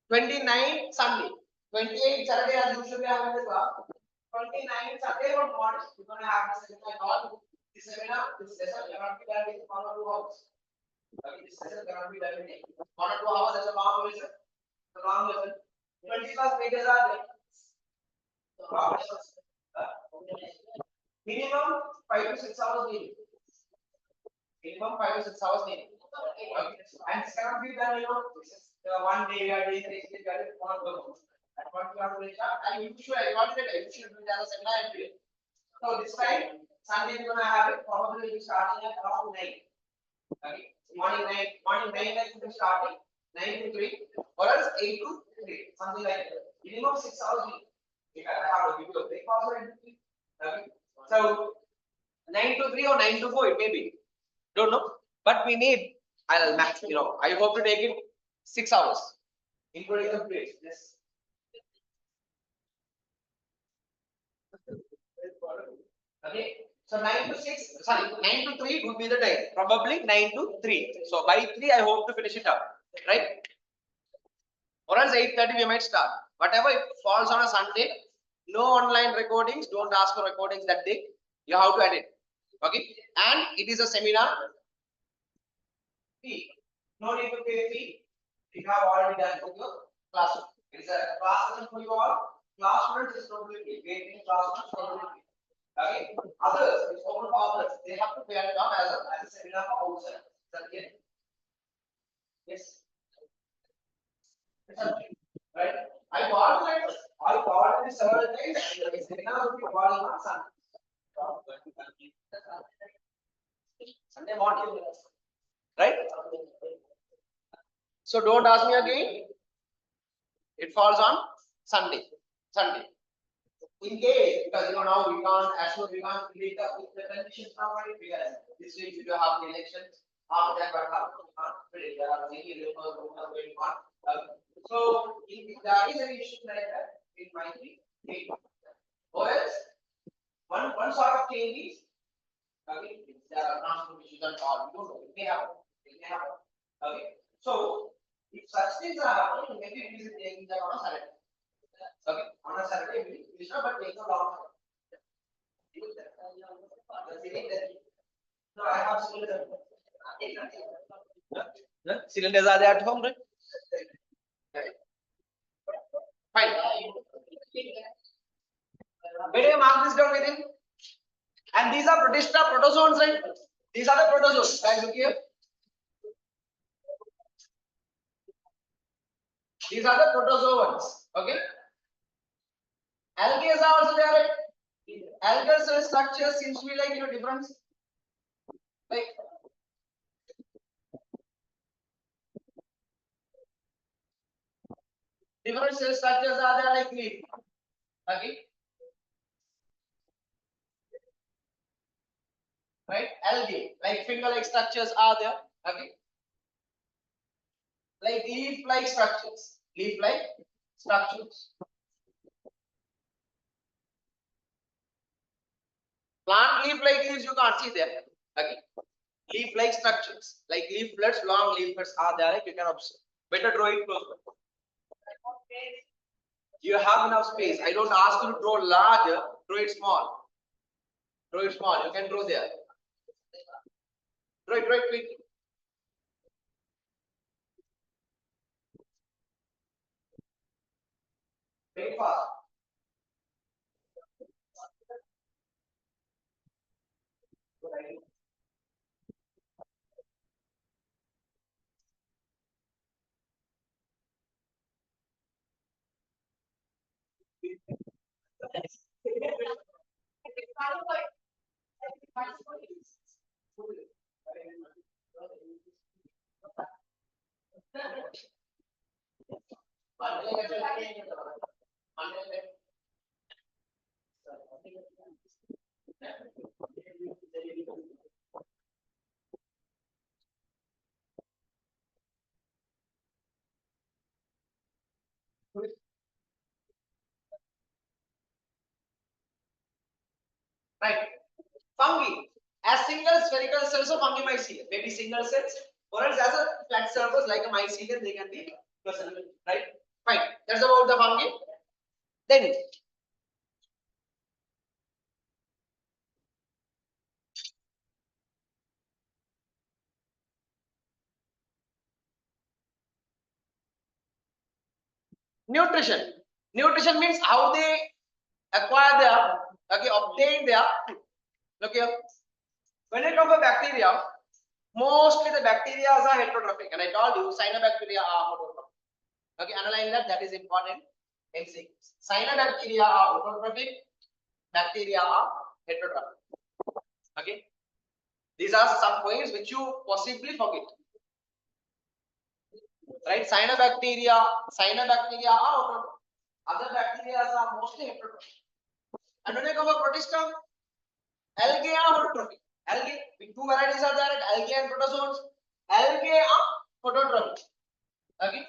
Speaker 1: 29 Sunday. 28 Saturday as usually having the class. 29 Saturday or morning, we're going to have this seminar. This seminar, this session cannot be done in 1 or 2 hours. Okay, this session cannot be done in 1 or 2 hours. That's a long lesson. The long lesson. 20 plus pages are there. Minimum 5 to 6 hours needed. Minimum 5 to 6 hours needed. Okay. And this cannot be done, one day we are doing this, we are doing one go. At what you have to reach out, and you should do it as a seminar every day. So this time, Sunday we're gonna have it. Probably we'll be starting at around 9. Okay. Morning 9 should be starting 9 to 3, or else 8 to 3, something like that. Minimum 6 hours. I have to give you a break also. Okay. So 9 to 3 or 9 to 4 it may be. Don't know. But we need, I'll max, I hope to take it 6 hours, including the breaks. Yes. Okay. So 9 to 6, sorry, 9 to 3 would be the time. Probably 9 to 3. So by 3, I hope to finish it up. Right? Or else 8:30 we might start. Whatever it falls on a Sunday, no online recordings. Don't ask for recordings that day. You have to edit. Okay. And it is a seminar. Fee. No need to pay fee. We have already done with your classroom. It is a class session for you all. Class students is totally free. Waiting class students totally free. Okay. Others, it's open for others. They have to pay it down as a seminar for outside. Is that clear? Yes. Right. I called it several times. The seminar will be calling on Sunday. Sunday morning. Right? So don't ask me again. It falls on Sunday. In case, because now we can't, as sure we can't create the conditions properly, because this week we do have the elections. After that, what happens? We can't predict. There are many rumors going on. So if there is an issue like that, it might be changed. Or else, one sort of change is, okay, there are transformations and all. We don't know. It may happen. Okay. So if such things are happening, maybe it is taking that on a Saturday. Okay, on a Saturday, we should but take a long time. No, I have cylinders. Cylinders are there at home, right? Fine. Where do you mark this down within? And these are protozoans, right? These are the protozoans. Guys, look here. These are the protozoans. Okay. Algae are also there, right? Algal cell structure seems to be like different. Like different cell structures are there like leaf. Okay. Right? Algae, like finger-like structures are there. Okay. Like leaf-like structures. Leaf-like structures. Plant leaf-like leaves you can't see there. Okay. Leaf-like structures, like leaflets, long leaflets are there. Like you can observe. Better draw it close. You have enough space. I don't ask you to draw larger. Draw it small. Draw it small. You can draw there. Draw it quickly. Very fast. Right. Fungi. As single spherical cells of fungi mycelium, maybe single cells, or else as a flat surface like a mycelium, they can be present. Right. Fine. That's about the fungi. Then nutrition. Nutrition means how they acquire their, okay, obtain their food. Okay. When it comes to bacteria, mostly the bacteria are heterotrophic, and I told you cyanobacteria are autotrophic. Okay, underline that. That is important. MC. Cyanobacteria are autotrophic. Bacteria are heterotrophic. Okay. These are some points which you possibly forget. Right? Cyanobacteria are autotrophic. Other bacteria are mostly heterotrophic. And when you come to protista, algae are autotrophic. Algae, two varieties are there, algae and protozoans. Algae are phototrophic. Okay.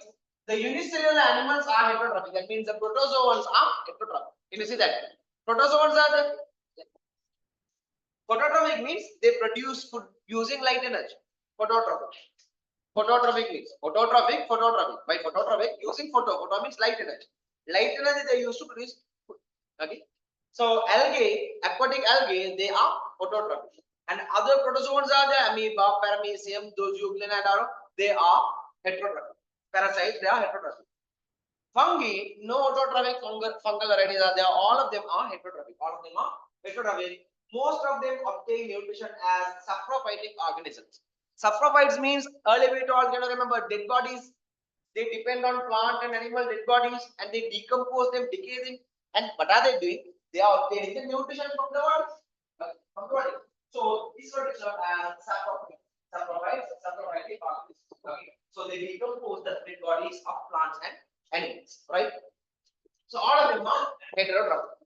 Speaker 1: The unicellular animals are heterotrophic. That means the protozoans are heterotrophic. Can you see that? Protozoans are the phototrophic means they produce food using light energy. Phototrophic. Phototrophic means phototrophic. By phototrophic, using photo means light energy. Light energy they use to produce food. Okay. So algae, aquatic algae, they are phototrophic. And other protozoans are the amoeba, paramecium, those euglena, they are heterotrophic. Parasites, they are heterotrophic. Fungi, no autotrophic fungal varieties are there. All of them are heterotrophic. All of them are heterotrophic. Most of them obtain nutrition as saprophytic organisms. Saprophytes means earlier we told, remember, dead bodies. They depend on plant and animal dead bodies, and they decompose them, decay them. And what are they doing? They are obtaining the nutrition from the body. So these are termed as saprophytes, saprophytic organisms. Okay. So they decompose the dead bodies of plants and animals, right? So all of them are heterotrophic.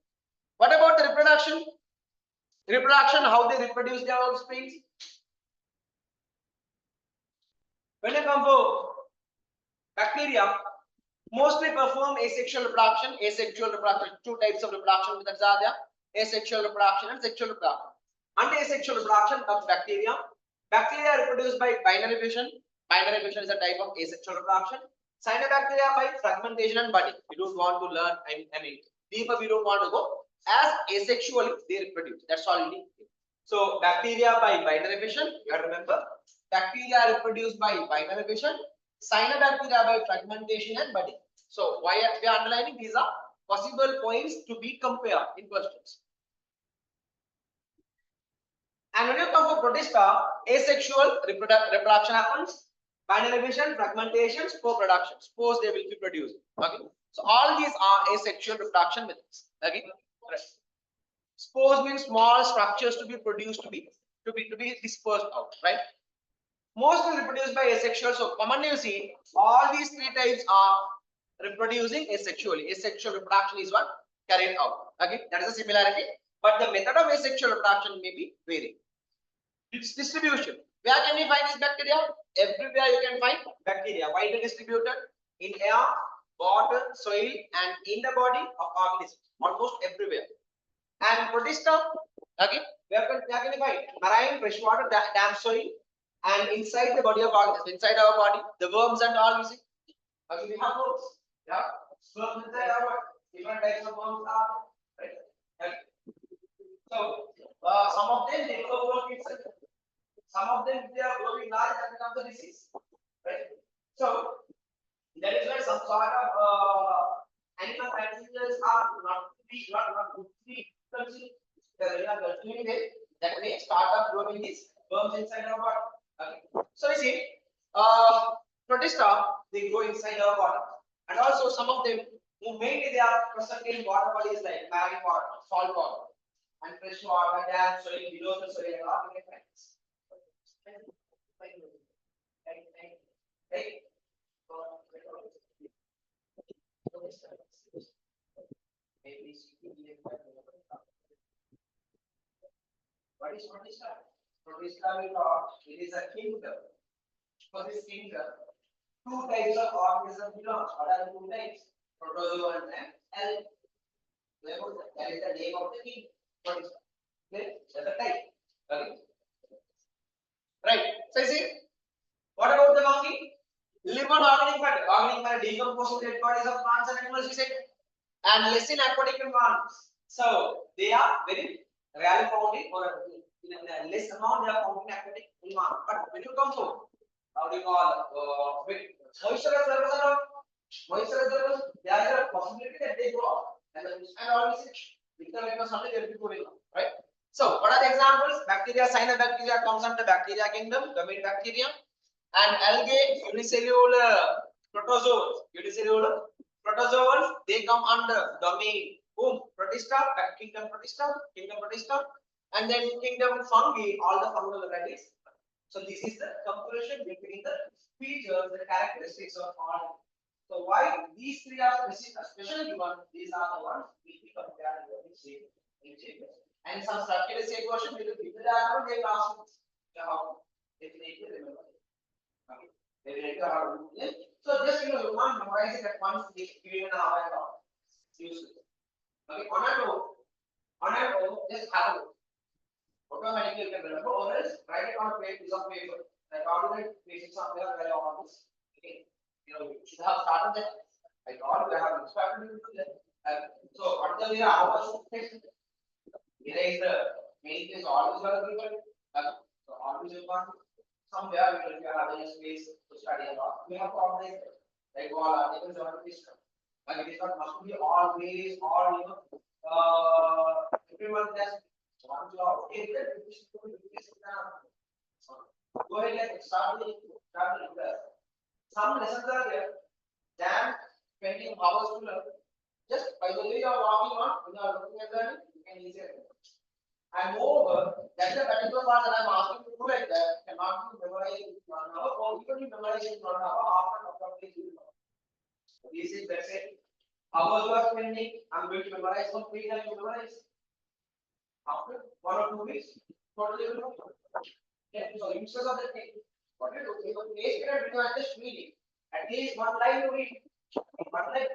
Speaker 1: What about the reproduction? Reproduction, how they reproduce their offspring? When it comes to bacteria, mostly perform asexual reproduction. Asexual reproduction, two types of reproduction methods are there: asexual reproduction and sexual reproduction. Under asexual reproduction comes bacteria. Bacteria are reproduced by binary fission. Binary fission is a type of asexual reproduction. Cyanobacteria by fragmentation and budding. We don't want to learn, I mean, deeper we don't want to go. As asexually they reproduce. That's all you need. So bacteria by binary fission, you have to remember. Bacteria are reproduced by binary fission. Cyanobacteria by fragmentation and budding. So why we are underlining? These are possible points to be compared in questions. And when you come for protista, asexual reproduction happens. Binary fission, fragmentation, spore production. Spores they will be produced. Okay. So all these are asexual reproduction methods. Okay. Right. Spores means small structures to be produced to be dispersed out. Right. Mostly reproduced by asexual. So commonly you see all these three types are reproducing asexually. Asexual reproduction is what carried out. Okay. That is a similarity. But the method of asexual reproduction may be varying. Its distribution. Where can we find this bacteria? Everywhere you can find bacteria. Widely distributed in air, water, soil, and in the body of organisms, almost everywhere. And protista, okay, we are going to find marine, freshwater, damp soil, and inside the body of organisms, inside our body, the worms and all, you see. Okay, we have worms. Yeah, worms inside our body. Different types of worms are right. Okay. So, some of them they grow over itself. Some of them they are growing large that becomes the disease. Right. So, that is why some sort of animal passengers are not good to be consumed. They are consuming them. That may start up growing these worms inside our body. Okay. So you see, protista they grow inside our body, and also some of them who mainly they are present in water bodies like marine water, salt water, and fresh water, dam soil, below the soil, and all different kinds. Right. What is protista? Protista we thought it is a kingdom. For this kingdom, two types of organisms belong. What are the two types? Protozoan and algae. That is the name of the king. Protista. Okay, that's the type. Okay. Right. So you see, what about the monkey? Live on organic matter. Organic matter decomposing dead bodies of plants and animals, we said, and less in aquatic environments. So they are very rarely found in, or in a less amount they are found in aquatic environment. But when you come to how do you call moisture reservoirs? Moisture reservoirs, there is a possibility that they grow up, and always with the like something they will be growing up, right? So what are the examples? Bacteria, cyanobacteria comes under bacteria kingdom, gamete bacteria, and algae, unicellular protozoans. Unicellular protozoans, they come under domain whom protista, kingdom protista, and then kingdom fungi, all the fungal varieties. So this is the comparison between the features, the characteristics of all. So why these three are especially given? These are the ones which we compare in shape. And some structural shape version will be the diagram. They will ask how definitely remember. Okay. They will how to do it. So just you can't memorize it at once. Given an hour and all. Use it. Okay. On and on, just have a look. Automatically you can remember, or else write it on a piece of paper. Like how do I basic somewhere where I want this? Okay, you should have started that. I thought we have instructed you to do that. So what the way how much text? Here is the main case always going to be so always you want somewhere we will have a space to study about. We have to organize it. Like all articles on this. But it is not must be always all every month has one job. Go ahead and start with some lessons are there. Damn 20 hours to learn. Just by the way you are walking on, when you are looking at learning, you can easily. And moreover, that's the particular part that I'm asking you to do like that. Cannot be memorized in 1 hour, or even memorize in 1 hour after completing. This is that's it. Hours you are spending, I'm going to memorize some things that you memorize. After 1 or 2 weeks, totally will know. Okay, so instead of that thing, what you do, you will make it and you are just reading. At least one line you read. One line.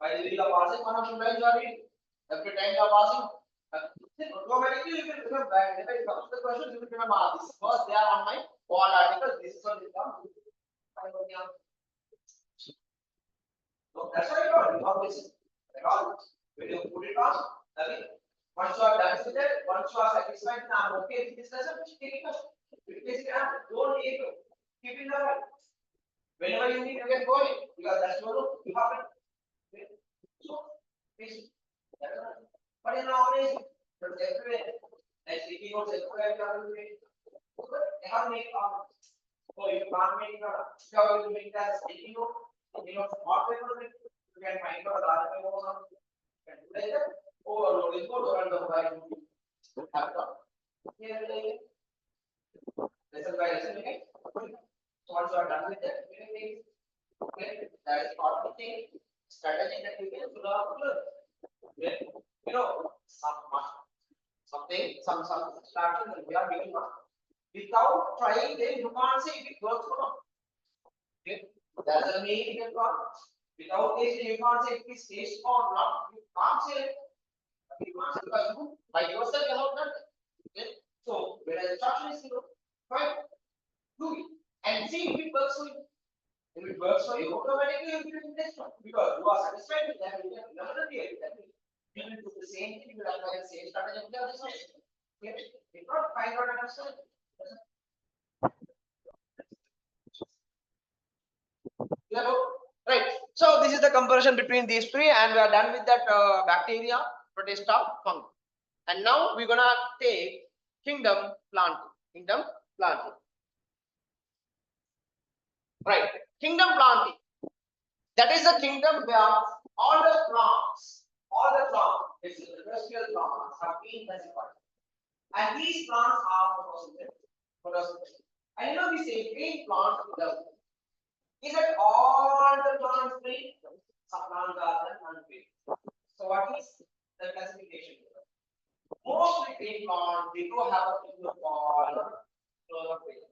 Speaker 1: By the way, you are passing 1 or 2 lines you are reading. Every time you are passing, automatically you will remember back. If it comes to the questions, you will remember this because they are on my wall article. This is on the exam. So that's why you have this. When you put it on, okay. Once you are done with it, once you are satisfied, now I'm okay with this lesson, take it up. Don't need to keep in the mind. Whenever you need, you can go in because that's your room. You have it. So, but in nowadays, everywhere, like speaking of everywhere, they have made so you can't make how you make that sticky note, small paper, you can find out a large paper or something. You can do like that. Overload is good or underwriting. Have it on. Here, lesson by lesson, okay? So once you are done with that, okay, that is part of the thing, strategy that you can learn. Some instruction that we are giving us. Without trying, then you can't say if it works or not. Okay, that doesn't mean it can work. Without tasting, you can't say it is taste or not. You can't say it. You can't say because you by yourself you have done it. Okay? So when the instruction is zero, fine, do it and see if it works for you. If it works for you, automatically you will do the next one because you are satisfied with that. You have never real that. You will do the same thing. You will apply the same strategy of the other side. Okay? If not, find out and understand. Yeah, right. So this is the comparison between these three, and we are done with that bacteria, protista, fungi. And now we're gonna take kingdom planting. Kingdom planting. Right. Kingdom planting. That is the kingdom where all the plants, basically the terrestrial plants, have been classified. And these plants are photosynthetic. And you know we say green plants without. Is that all the plants green? Some plants are non-green. So what is the classification? Mostly green plants, they do have a thing called chlorophyll.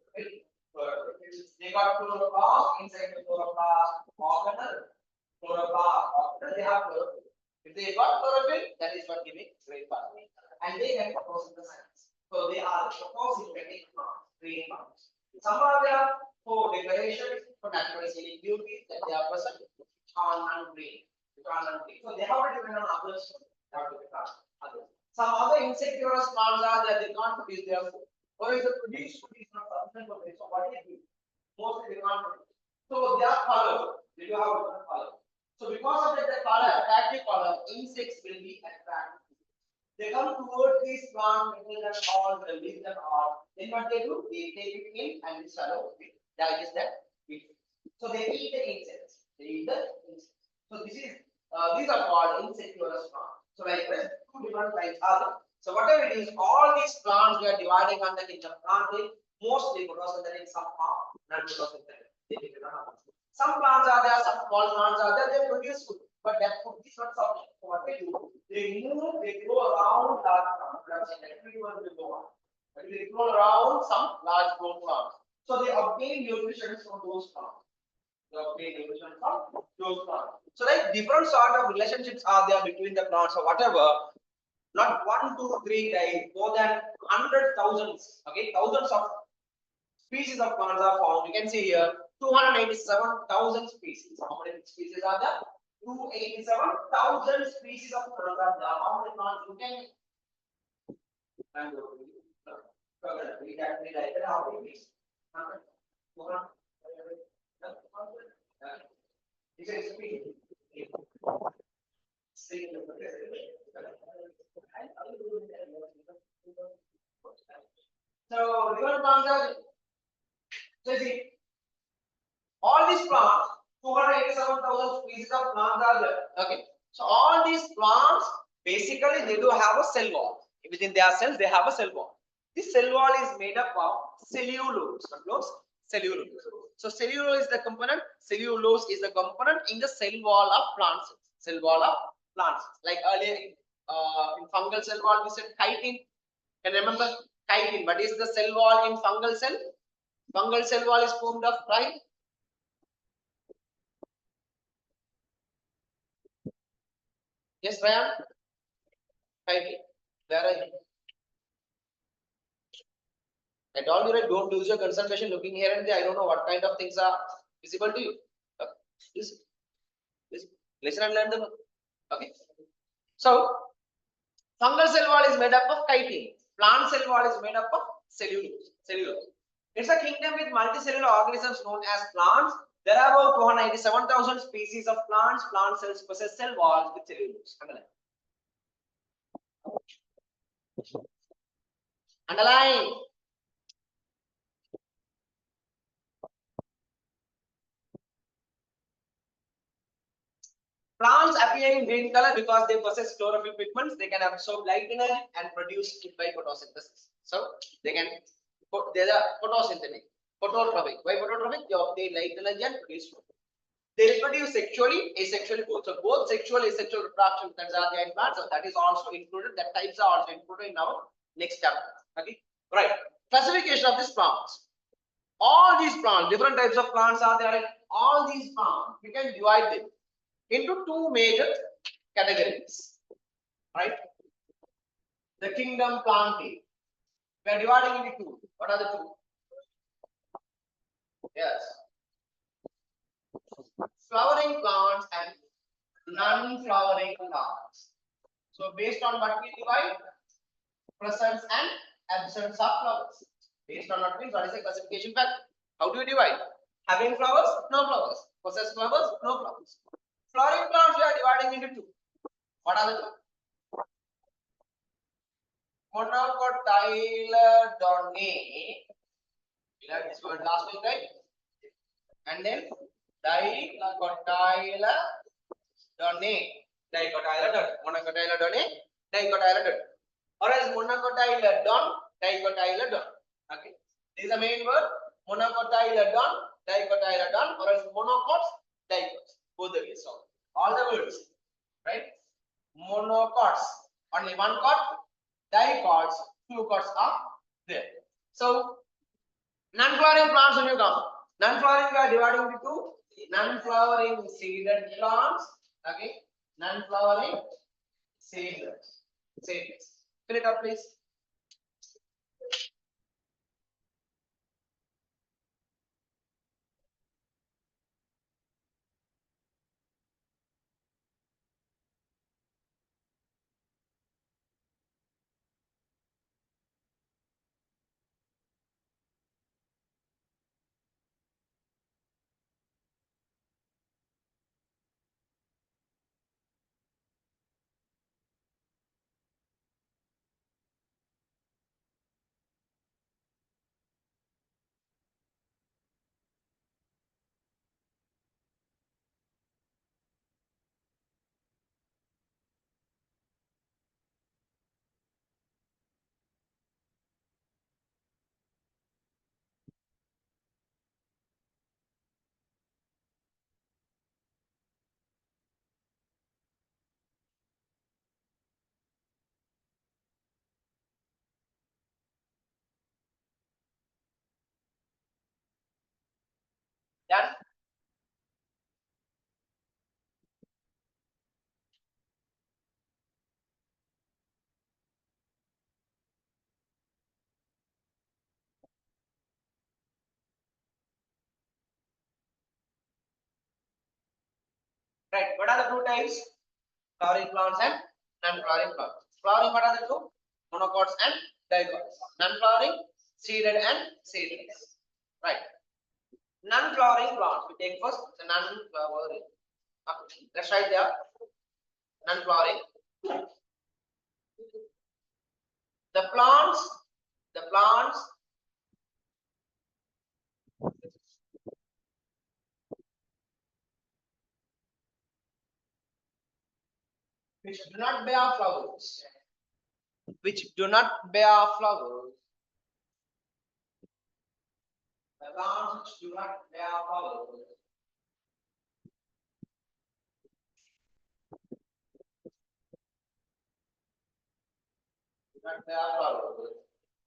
Speaker 1: They got chloroplast inside the chloroplast organelle. Chloroplast, they have chlorophyll. If they got chlorophyll, that is what giving great pathway. And they can photosynthesize. So they are photosynthetic plants, green plants. Some are there for declarations for natural healing duties that they are present on green. So they have to depend on others. Some other insectivorous plants are that they can't produce their food. Or if they produce food is not sufficient for them. So what they do? Mostly they can't produce. So they are colored. They do have different color. So because of that, the color, attractive color, insects will be attracted. They come towards these plants, making them all, release them all. Then what they do? They take it in and they swallow it. That is that. So they eat the insects. They eat the insects. So this is these are called insectivorous plants. So like this, two different types are there. So whatever it is, all these plants we are dividing under kingdom planting, mostly photosynthetic, some are non-photosynthetic. Some plants are there, some small plants are there, they produce food, but that food is not sufficient. So what they do, they move, they go around large plants. Everyone will go on. They go around some large growth plants. So they obtain nutrition from those plants. So like different sort of relationships are there between the plants or whatever. Not 1, 2, 3 types, more than 100,000s. Okay, thousands of species of plants are found. You can see here 287,000 species. How many species are there? 287,000 species of plants are there. How many plants you can? So different plants are. So see, all these plants, 287,000 species of plants are there. Okay. So all these plants basically they do have a cell wall. Within their cells they have a cell wall. This cell wall is made up of cellulose. Cellulose. So cellulose is the component. Cellulose is the component in the cell wall of plant cells. Cell wall of plant cells. Like earlier in fungal cell wall we said chitin. Can you remember chitin? What is the cell wall in fungal cell? Fungal cell wall is formed of, right? Yes, Ryan? Chitin. Where are you? I told you, right, don't lose your concentration looking here and there. I don't know what kind of things are visible to you. Please listen and learn them. Okay. So, fungal cell wall is made up of chitin. Plant cell wall is made up of cellulose. It's a kingdom with multicellular organisms known as plants. There are about 297,000 species of plants. Plant cells possess cell walls with cellulose. Underline. Plants appear in green color because they possess chlorophyll pigments. They can absorb light energy and produce it by photosynthesis. So they are photosynthetic, phototrophic. Why phototrophic? They obtain light energy and produce food. They reproduce sexually, asexually both. So both sexual, asexual reproduction methods are there in plants. So that is also included. That types are also included in our next chapter. Okay, right. Classification of these plants. All these plants, different types of plants are there. All these plants, we can divide them. into two major categories, right? The kingdom planting. We are dividing into two. What are the two? Yes. Flowering plants and non-flowering plants. So based on what we divide, presence and absence of flowers. Based on what means, what is the classification factor? How do you divide? Having flowers, no flowers. Possess flowers, no flowers. Flowering plants we are dividing into two. What are the two? Monocotyledone. This word last week, right? And then dicotyledone. Dicotyledone. Monocotyledone. Dicotyledone. Or else monocotyledone. Dicotyledone. Okay. This is the main word. Monocotyledone. Dicotyledone. Or else monocots. Dicots. Both the ways. So all the words, right? Monocots. Only one cot. Dicots. Two cots are there. So non-flowering plants when you come. Non-flowering we are dividing into two. Non-flowering seeded plants. Okay. Non-flowering seedless. Seedless. Fill it up, please. Done. Right. What are the two types? Flowering plants and non-flowering plants. Flowering, what are the two? Monocots and dicots. Non-flowering, seeded and seedless. Right. Non-flowering plants. We take first the non-flowering. Let's write there. Non-flowering. The plants which do not bear flowers. Which do not bear flowers. The plants which do not bear flowers. Do not bear flowers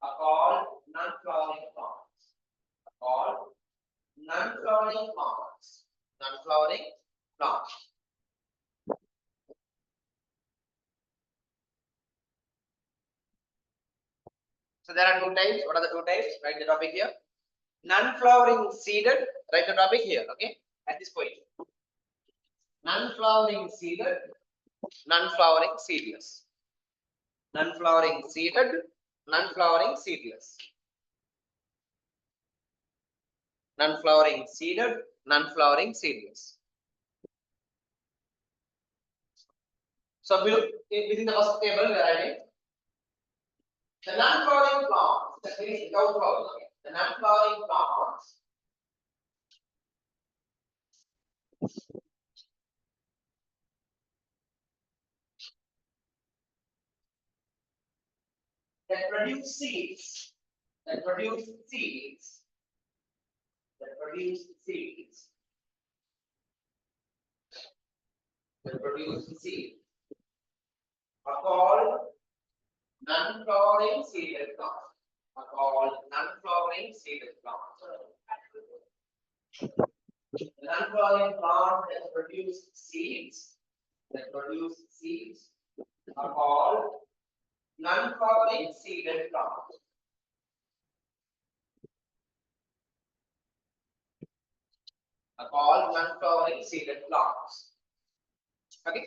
Speaker 1: are called non-flowering plants. Are called non-flowering plants. Non-flowering plants. So there are two types. What are the two types? Write the topic here. Non-flowering seeded. Write the topic here. Okay. At this point. Non-flowering seeded. Non-flowering seedless. Non-flowering seeded. Non-flowering seedless. Non-flowering seeded. Non-flowering seedless. So within the first table we are writing the non-flowering plants, that means without flowers. The non-flowering plants that produce seeds, that produce seeds, that produce seeds, that produce seeds are called non-flowering seeded plants. Are called non-flowering seeded plants. Non-flowering plants that produce seeds are called non-flowering seeded plants. Are called non-flowering seeded plants. Okay.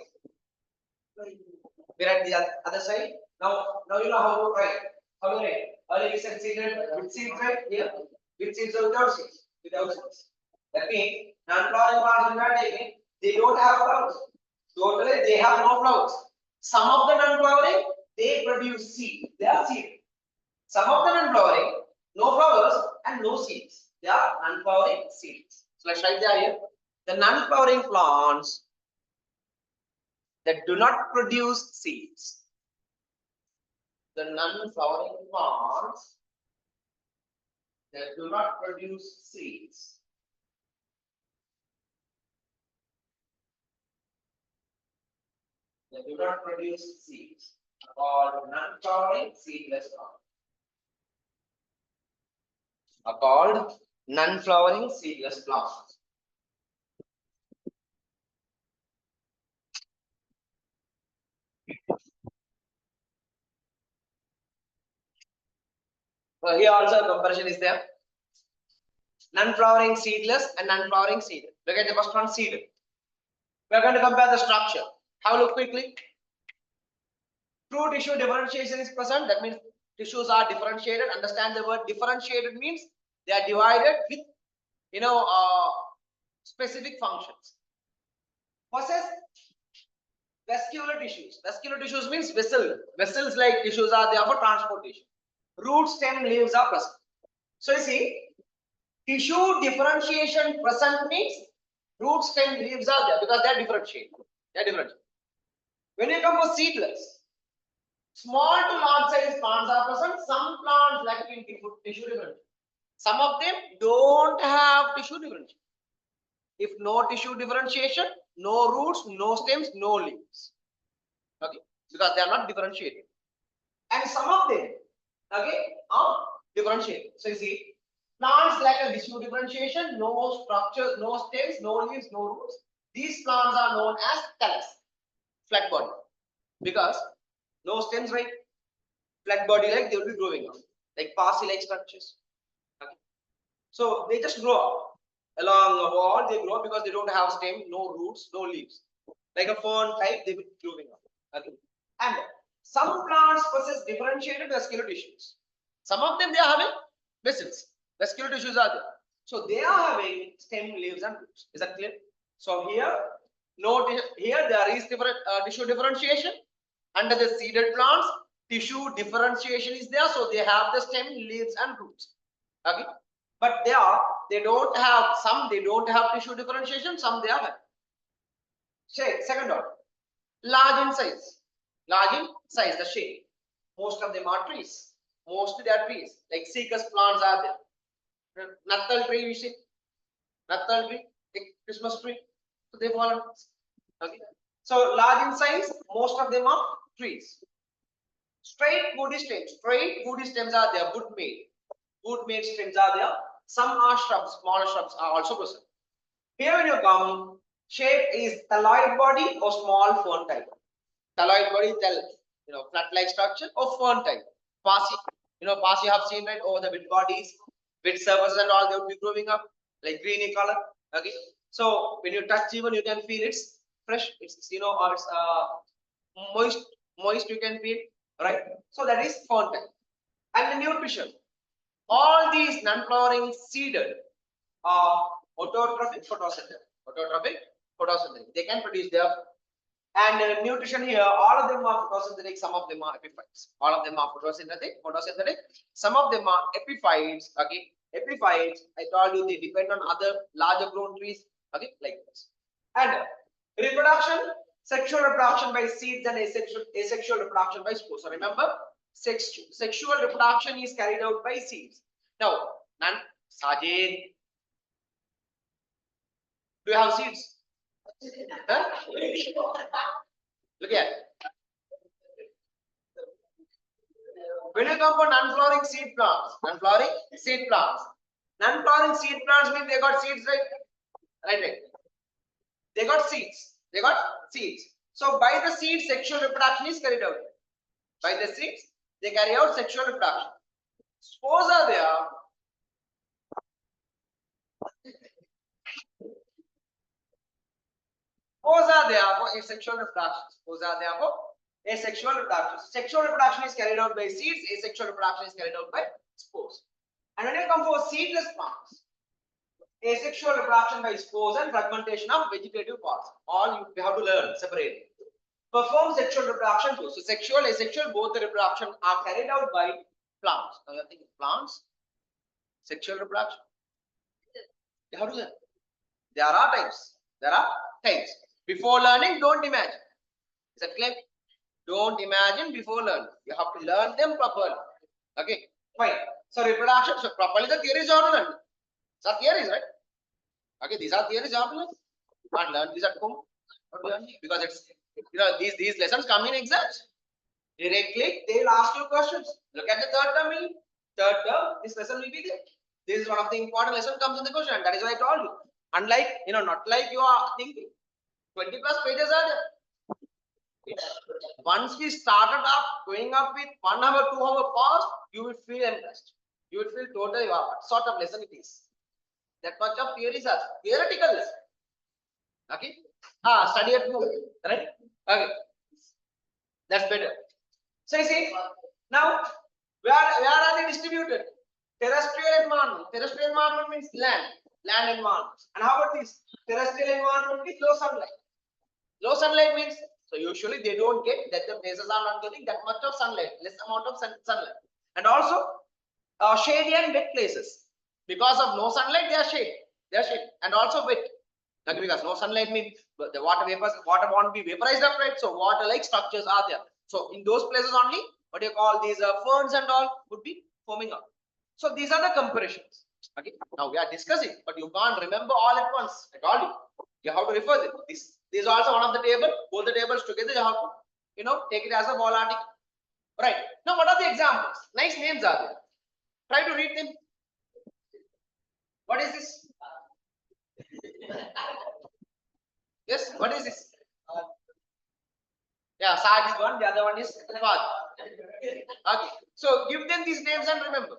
Speaker 1: We're at the other side. Now you know how to write. How to write? Earlier we said seeded with seeds, right? Here, with seeds or without seeds? Without seeds. That means non-flowering plants we are taking, they don't have flowers. Totally, they have no flowers. Some of the non-flowering, they produce seed. They are seed. Some of the non-flowering, no flowers and no seeds. They are non-flowering seeds. So let's write there here. The non-flowering plants that do not produce seeds. The non-flowering plants that do not produce seeds. That do not produce seeds are called non-flowering seedless plants. Are called non-flowering seedless plants. So here also a comparison is there. Non-flowering seedless and non-flowering seeded. Look at the first one, seeded. We are going to compare the structure. Have a look quickly. True tissue differentiation is present. That means tissues are differentiated. Understand the word differentiated means they are divided with specific functions. Possess vascular tissues. Vascular tissues means vessel. Vessels like tissues are there for transportation. Root, stem, leaves are present. So you see, tissue differentiation present means root, stem, leaves are there because they are differentiated. They are differentiated. When you come for seedless, small to large size plants are present. Some plants lack in tissue differentiation. Some of them don't have tissue differentiation. If no tissue differentiation, no roots, no stems, no leaves. Okay, because they are not differentiated. And some of them, okay, are differentiated. So you see, plants lack a tissue differentiation, no structure, no stems, no leaves, no roots. These plants are known as thallus, flat body, because no stems, right? Flat body, like they will be growing up, like parsley-like structures. Okay. So they just grow up along a wall. They grow because they don't have stem, no roots, no leaves. Like a fern type, they will be growing up. Okay. And some plants possess differentiated vascular tissues. Some of them they are having vessels. Vascular tissues are there. So they are having stem, leaves, and roots. Is that clear? So here, here there is different tissue differentiation. Under the seeded plants, tissue differentiation is there. So they have the stem, leaves, and roots. Okay. But they don't have tissue differentiation. Some they have. Second order, large in size. Large in size, the shape. Most of them are trees. Mostly they are trees. Like Scix plants are there. Natal tree, we see. Natal tree, Christmas tree. So they fall. Okay. So large in size, most of them are trees. Straight woody stems. Straight woody stems are there. Wood made stems are there. Some are shrubs. Smaller shrubs are also present. Here when you come, shape is thalloid body or small fern type. Thalloid body, flat-like structure or fern type. Passy, passy you have seen, right, over the wet bodies, wet surfaces and all, they would be growing up like greeny color. Okay. So when you touch even, you can feel it's fresh. It's or it's moist. You can feel, right? So that is fern type. And the nutrition. All these non-flowering seeded are autotrophic, photosynthetic. They can produce their and nutrition here. All of them are photosynthetic. Some of them are epiphytes. All of them are photosynthetic. Some of them are epiphytes. Okay, epiphytes. I told you they depend on other larger grown trees. Okay, like this. And reproduction, sexual reproduction by seeds and asexual reproduction by spores. So remember, sexual reproduction is carried out by seeds. Now, Sajid, do you have seeds? Huh? Look at. When you come for non-flowering seed plants, non-flowering seed plants means they got seeds, right? Right. They got seeds. They got seeds. So by the seed, sexual reproduction is carried out. By the seeds, they carry out sexual reproduction. Spores are there. Spores are there for asexual reproduction. Spores are there for asexual reproduction. Sexual reproduction is carried out by seeds. Asexual reproduction is carried out by spores. And when you come for seedless plants, asexual reproduction by spores and fragmentation of vegetative parts. All you have to learn separately. Perform sexual reproduction too. So sexual, asexual, both the reproduction are carried out by plants. Now you are thinking plants, sexual reproduction. You have to learn. There are types. There are types. Before learning, don't imagine. Is that clear? Don't imagine before learning. You have to learn them properly. Okay, fine. So reproduction. So properly the theories you have to learn. These are theories, right? Okay, these are theories you have to learn. You can't learn this at home. Because it's these lessons come in exams. Directly, they will ask you questions. Look at the third term. Third term, this lesson will be there. This is one of the important lessons comes in the question, and that is why I told you. Unlike, not like you are thinking. 20 plus pages are there. Once we started up going up with 1 hour, 2 hour past, you will feel impressed. You will feel totally wow, what sort of lesson it is. That much of theories are theoretical lesson. Okay. Study at home, right? Okay. That's better. So you see, now where are they distributed? Terrestrial environment. Terrestrial environment means land environment. And how about this? Terrestrial environment means low sunlight. Low sunlight means, so usually they don't get that the places are not getting that much of sunlight, less amount of sunlight. And also shady and wet places. Because of no sunlight, they are shade. They are shade. And also wet. Like because no sunlight means the water won't be vaporized up, right? So water-like structures are there. So in those places only, what do you call these ferns and all would be forming up. So these are the comparisons. Okay. Now we are discussing, but you can't remember all at once. I told you. You have to refer them. This is also one of the table. Both the tables together, you have to, take it as a wall article. Right. Now, what are the examples? Nice names are there. Try to read them. What is this? Yes, what is this? Yeah, Sag is one, the other one is Fad. Okay, so give them these names and remember.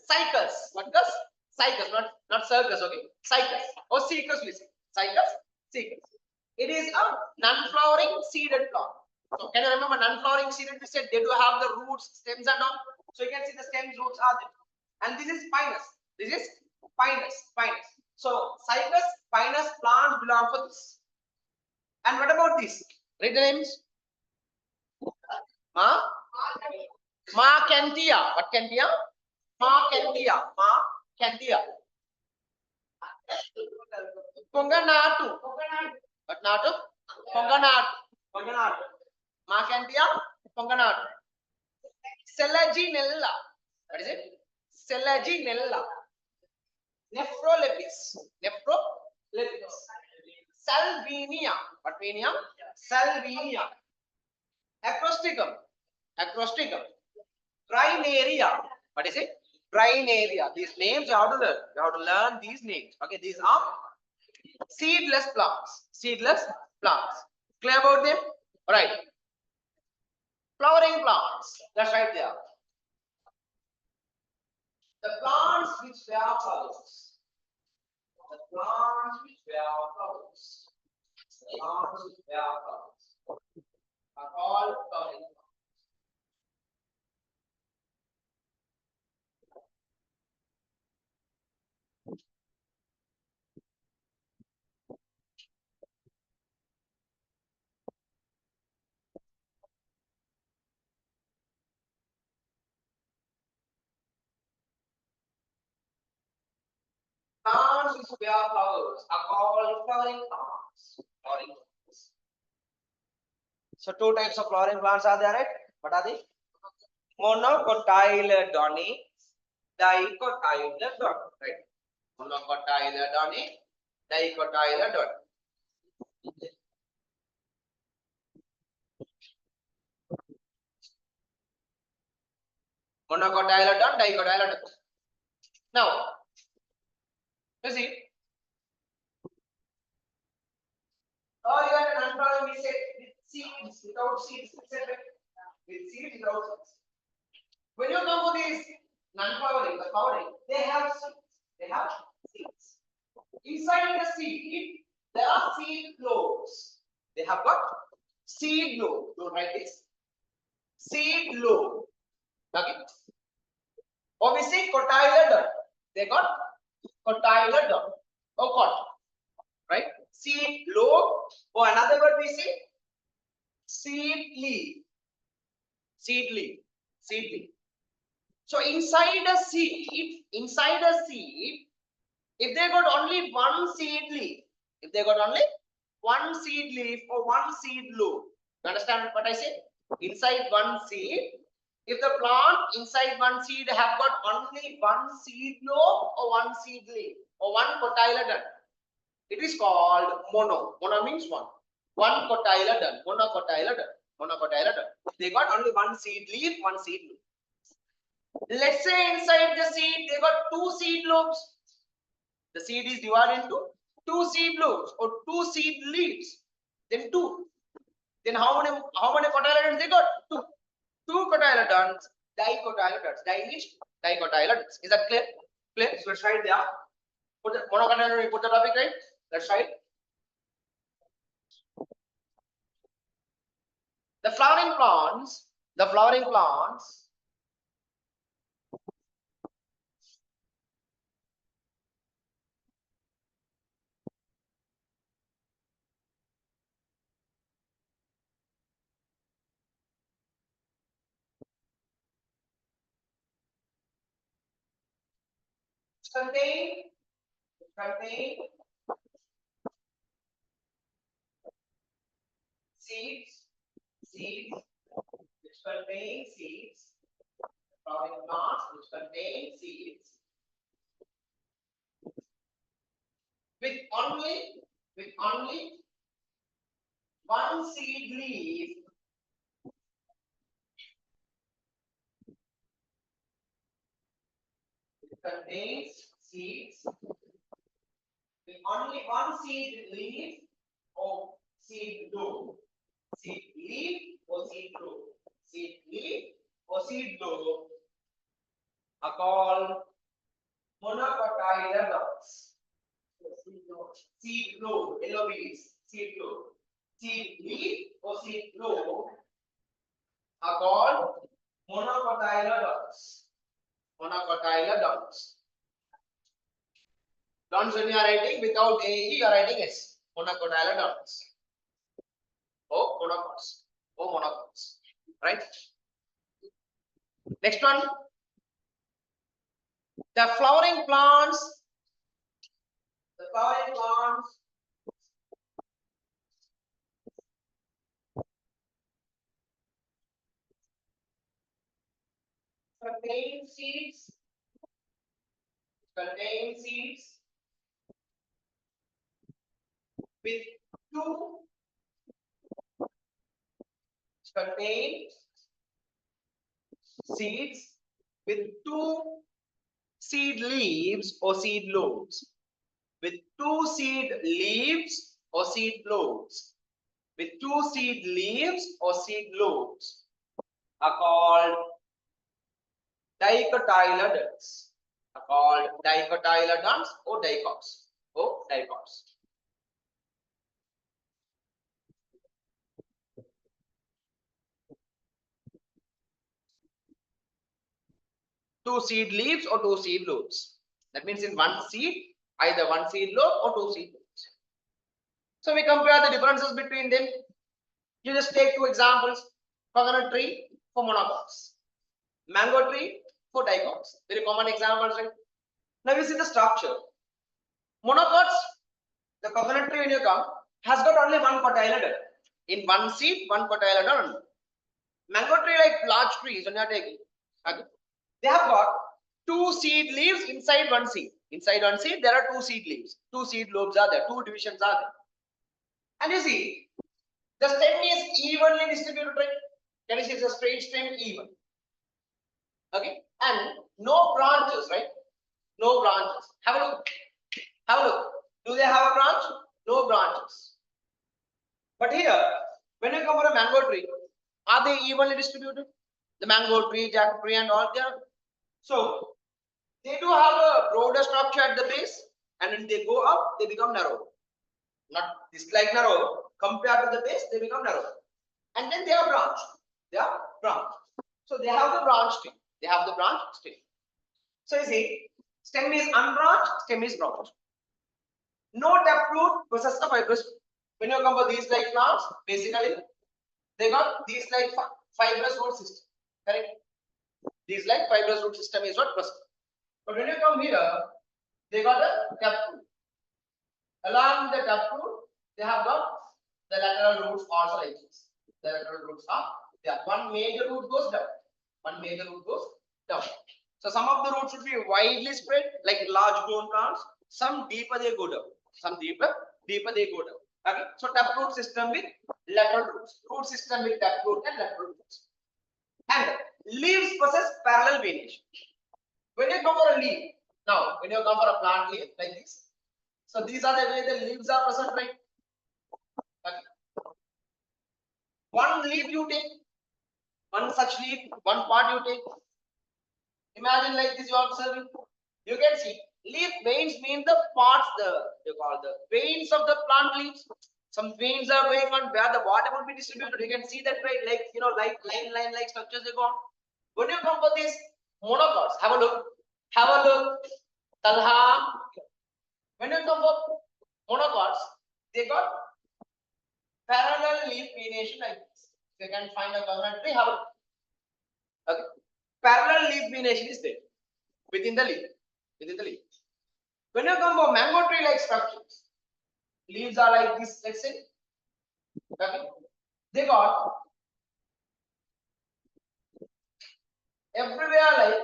Speaker 1: Cycles. What does? Cycles, not circus, okay? Cycles. Or seekers, listen. Cycles, seekers. It is a non-flowering seeded plant. So can you remember non-flowering seeded? We said they do have the roots, stems and all. So you can see the stems, roots are there. And this is pinus. This is pinus. So cycus, pinus plants belong for this. And what about this? Read the names. Marcantia. What cantia? Marcantia. Ponganatu. What natu? Ponganatu. Marcantia. Ponganatu. Selaginella. What is it? Selaginella. Nephrolepis. Salvinia. What venia? Salvinia. Acrosticum. Brinaria. What is it? Brinaria. These names you have to learn. You have to learn these names. Okay, these are seedless plants. Clear about them? Alright. Flowering plants. That's right there. The plants which bear flowers. Are all flowering plants. Plants which bear flowers are called flowering plants. So two types of flowering plants are there, right? What are they? Monocotyledone, dicotyledone, right? Monocotyledone, dicotyledone. Monocotyledone, dicotyledone. Now, you see, one we said with seeds, without seeds, etc. With seeds, without seeds. When you come to these non-flowering, the flowering, they have seeds. They have seeds. Inside the seed, there are seed lobes. They have got seed lobe. Don't write this. Seed lobe. Okay. Obviously, cotyledon. They got cotyledon or cot. Right? Seed lobe. Or another word we say seed leaf. Seed leaf. Seed leaf. So inside a seed, if they got only one seed leaf, or one seed lobe, you understand what I say? Inside one seed, if the plant inside one seed have got only one seed lobe or one seed leaf or one cotyledon, it is called mono. Mono means one. One cotyledon, monocotyledon. They got only one seed leaf, one seed lobe. Let's say inside the seed they got two seed lobes. The seed is divided into two seed lobes or two seed leaves. Then two. Then how many cotyledons they got? Two. Two cotyledons, dicotyledons. Di means dicotyledons. Is that clear? Clear? So let's write there. Put the monocotyledon, put the topic right. Let's write. The flowering plants contain seeds, which contain seeds, flowering plants which contain seeds, with only one seed leaf contains seeds with only one seed leaf or seed lobe. Seed leaf or seed lobe. Seed leaf or seed lobe are called monocotyledons. Seed lobe, LOBs, seed lobe. Seed leaf or seed lobe are called monocotyledons. Monocotyledons. Dons when you are writing without AE, you are writing S. Monocotyledons. Oh, monocots. Right? Next one. The flowering plants. Contain seeds with two seed leaves or seed lobes. With two seed leaves or seed lobes. With two seed leaves or seed lobes are called dicotyledons. Or dicots. Two seed leaves or two seed lobes. That means in one seed, either one seed lobe or two seed lobes. So we compare the differences between them. You just take two examples. Coconut tree for monocots. Mango tree for dicots. Very common examples, right? Now you see the structure. Monocots, the coconut tree when you come, has got only one cotyledon. In one seed, one cotyledon. Mango tree, like large trees, when you are taking, okay, they have got two seed leaves inside one seed. Inside one seed, there are two seed leaves. Two seed lobes are there. Two divisions are there. And you see, the stem is evenly distributed, right? Can you see it's a straight stem, even? Okay, and no branches, right? No branches. Have a look. Do they have a branch? No branches. But here, when you come for a mango tree, are they evenly distributed? The mango tree, jackfruit and all there. So they do have a broader structure at the base, and when they go up, they become narrow. Not this like narrow. Compared to the base, they become narrow. And then they are branched. They are branched. So they have the branch stem. They have the branch stem. So you see, stem is unbranched, stem is branched. No taproot versus the fibrous. When you come for these like plants, basically they got these like fibrous root system. Correct? These like fibrous root system is what present. But when you come here, they got a taproot. Along the taproot, they have got the lateral roots also like this. The lateral roots are there. One major root goes down. One major root goes down. So some of the roots should be widely spread, like large grown plants. Some deeper they go down. Some deeper they go down. Okay. So taproot system with lateral roots. Root system with taproot and lateral roots. And leaves possess parallel venation. When you come for a leaf, now when you come for a plant leaf like this, so these are the way the leaves are present, right? Okay. One leaf you take, one such leaf, one part you take. Imagine like this you are observing. You can see leaf veins mean the parts, you call the veins of the plant leaves. Some veins are going on where the water will be distributed. You can see that way, like like line like structures they go on. When you come for these monocots, have a look. Have a look. Talha. When you come for monocots, they got parallel leaf venation like this. You can find a coconut tree. Have a look. Okay. Parallel leaf venation is there within the leaf. Within the leaf. When you come for mango tree like structures, leaves are like this, let's say. Okay. They got everywhere like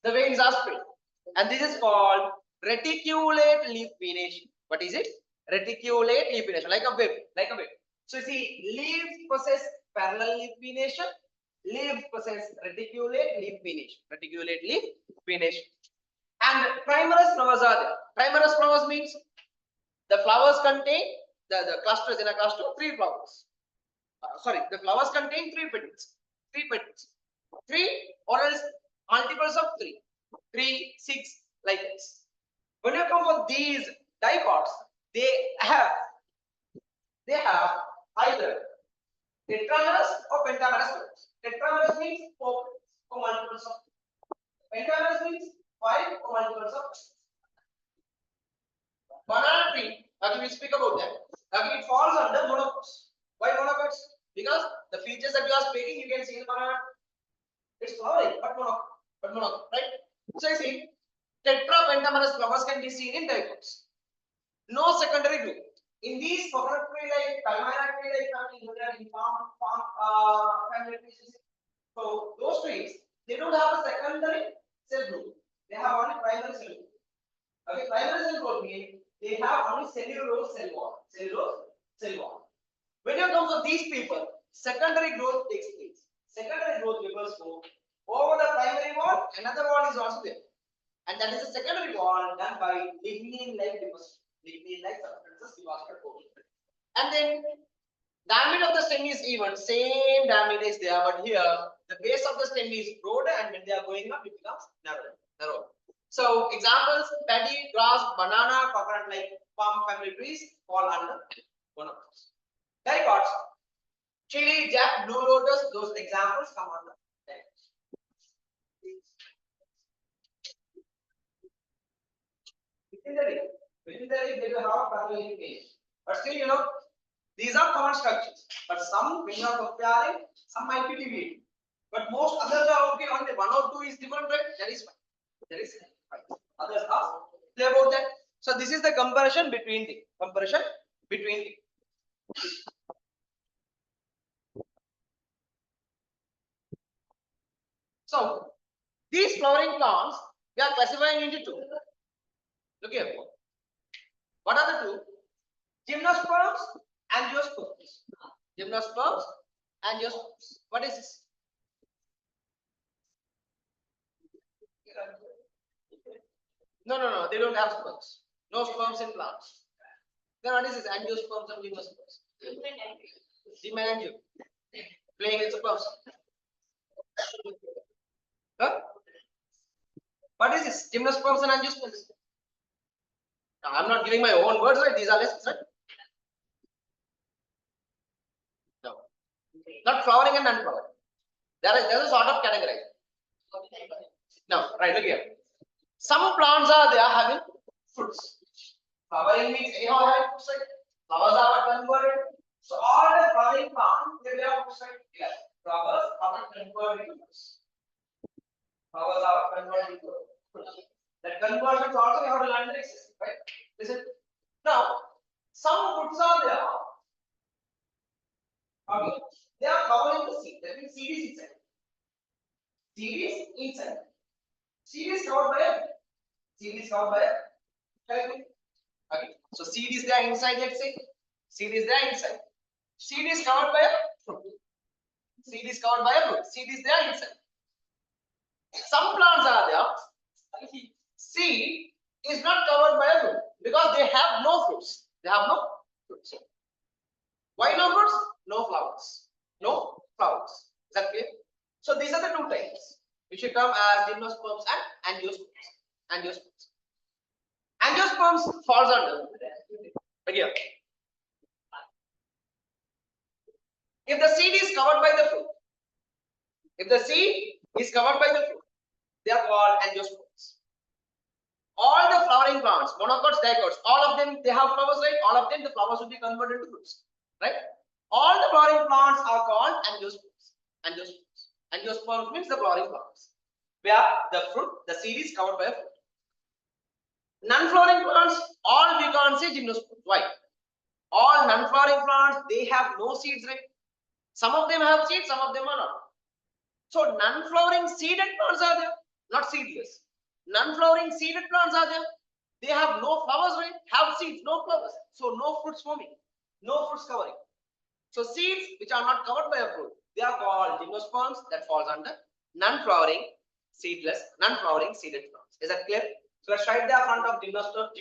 Speaker 1: the veins are spread. And this is called reticulate leaf venation. What is it? Reticulate leaf venation, like a web, like a web. So you see, leaves possess parallel leaf venation. Leaves possess reticulate leaf venation. Reticulate leaf venation. And trimerous flowers are there. Trimerous flowers means the flowers contain the clusters in a cluster, 3 flowers. The flowers contain 3 petals. 3 petals. 3 or else multiples of 3. 3, 6, like this. When you come for these dicots, they have either tetramerous or pentamerous flowers. Tetramerous means 4 or multiples of. Pentamerous means 5 or multiples of. Banana tree, okay, we speak about that. Okay, it falls under monocots. Why monocots? Because the features that you are speaking, you can see in the banana. It's flowering, but monocot, right? So you see, tetrapentamerous flowers can be seen in dicots. No secondary group. In these coconut tree like palmyra tree like family, in palm family trees. So those trees, they don't have a secondary cell group. They have only primary cell group. Okay, primary cell group means they have only cellulose cell wall. Cellulose cell wall. When you come to these people, secondary growth takes place. Secondary growth refers to over the primary wall, another wall is also there. And that is the secondary wall done by lignin-like deposit. Lignin-like substances deposited over it. And then diameter of the stem is even, same diameter is there, but here the base of the stem is broader, and when they are going up, it becomes narrow. So examples: paddy, grass, banana, coconut like palm family trees fall under one of those. Dicots, chili, jack, blue lotus, those examples come under dicots. Within the leaf, they will have parallel page. But still, these are common structures. But some, when you are comparing, some might be deviating. But most others are okay. Only 1 or 2 is different, right? That is fine. That is fine. Others are clear about that. So this is the comparison between the So these flowering plants we are classifying into 2. Look here. What are the 2? Gymnosperms, angiosperms. Gymnosperms, angiosperms. What is this? No. They don't have sperms. No sperms in plants. Then what is this? Angiosperms and gymnosperms. Gym and angio. Playing with sperms. Huh? What is this? Gymnosperms and angiosperms. I'm not giving my own words, right? These are lessons, right? No. Not flowering and non-flowering. There is a sort of categorized. Now, right, look here. Some plants are there having fruits. Flowering means anyhow having fruits, right? Flowers are converted. So all the flowering plants, they have fruits, right? Yes. Flowers are converted into fruits. Flowers are converted into fruits. That conversion is also we have to learn the exists, right? Listen. Now, some fruits are there. Okay. They are covering the seed. That means seed is inside. Seed is inside. Seed is covered by a seed is covered by a okay. So seed is there inside, let's say. Seed is there inside. Seed is covered by a fruit. Seed is covered by a fruit. Seed is there inside. Some plants are there. Seed is not covered by a fruit because they have no fruits. They have no fruits. Why no fruits? No flowers. No flowers. Is that clear? So these are the two types which will come as gymnosperms and angiosperms. Angiosperms. Angiosperms falls under again. If the seed is covered by the fruit, if the seed is covered by the fruit, they are called angiosperms. All the flowering plants, monocots, dicots, all of them they have flowers, right? All of them the flowers will be converted into fruits, right? All the flowering plants are called angiosperms. Angiosperms. Angiosperms means the flowering plants, where the fruit, the seed is covered by a fruit. Non-flowering plants, all we can't say gymnosperms. Why? All non-flowering plants, they have no seeds, right? Some of them have seeds, some of them are not. So non-flowering seeded plants are there, not seedless. Non-flowering seeded plants are there. They have no flowers, right? Have seeds, no flowers. So no fruits forming, no fruits covering. So seeds which are not covered by a fruit, they are called gymnosperms. That falls under non-flowering, seedless, non-flowering seeded plants. Is that clear? So let's write the front of gymnosperms.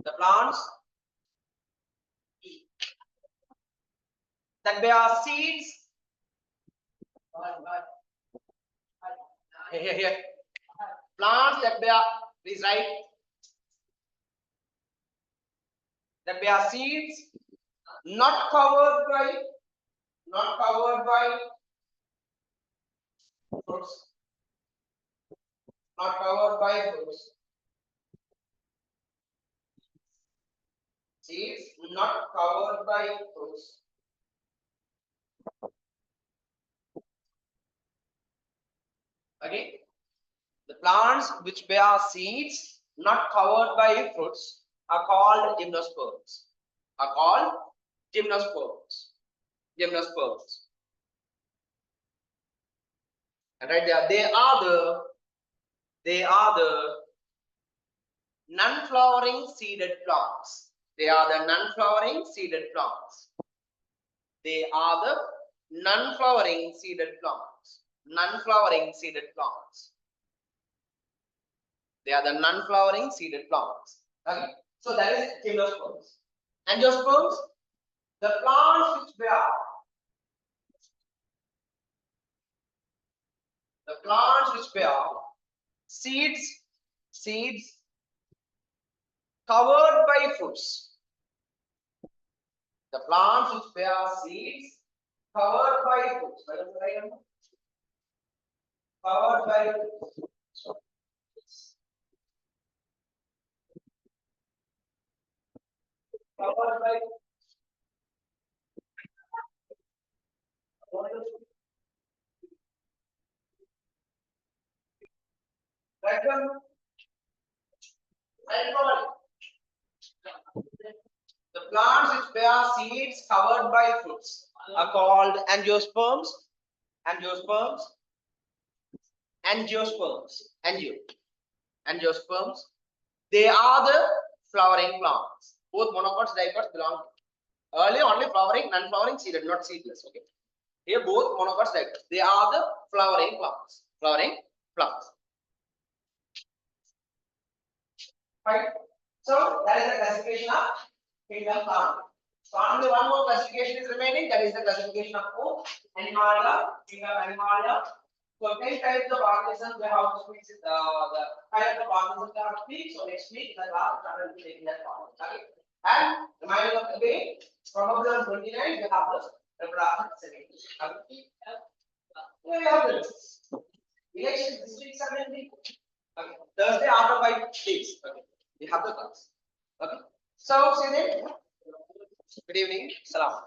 Speaker 1: The plants that bear seeds. Here. Plants that bear, please write, that bear seeds, not covered by fruits. Not covered by fruits. Seeds not covered by fruits. Okay. The plants which bear seeds not covered by fruits are called gymnosperms. Are called gymnosperms. Gymnosperms. And right there, they are the non-flowering seeded plants. They are the non-flowering seeded plants. They are the non-flowering seeded plants. Non-flowering seeded plants. They are the non-flowering seeded plants. Okay. So that is gymnosperms. Angiosperms, the plants which bear seeds covered by fruits. The plants which bear seeds covered by fruits. Covered by fruits. Covered by the plants which bear seeds covered by fruits are called angiosperms. Angiosperms. Angiosperms. They are the flowering plants. Both monocots, dicots belong. Earlier only flowering, non-flowering, seeded, not seedless. Okay. Here both monocots diploids. They are the flowering plants. Flowering plants. Right. So that is the classification of kingdom plant. So only one more classification is remaining. That is the classification of Animalia, kingdom Animalia. So 10 types of organisms we have to speak the type of organisms we have to speak. So next week in the class I will be taking that part. Okay. And reminding of again, from the 29 we have the reproductive series. Okay. Here we have this. Election district assembly. Okay. Thursday after 5 days. Okay. We have the class. Okay. So see you then. Good evening. Salam.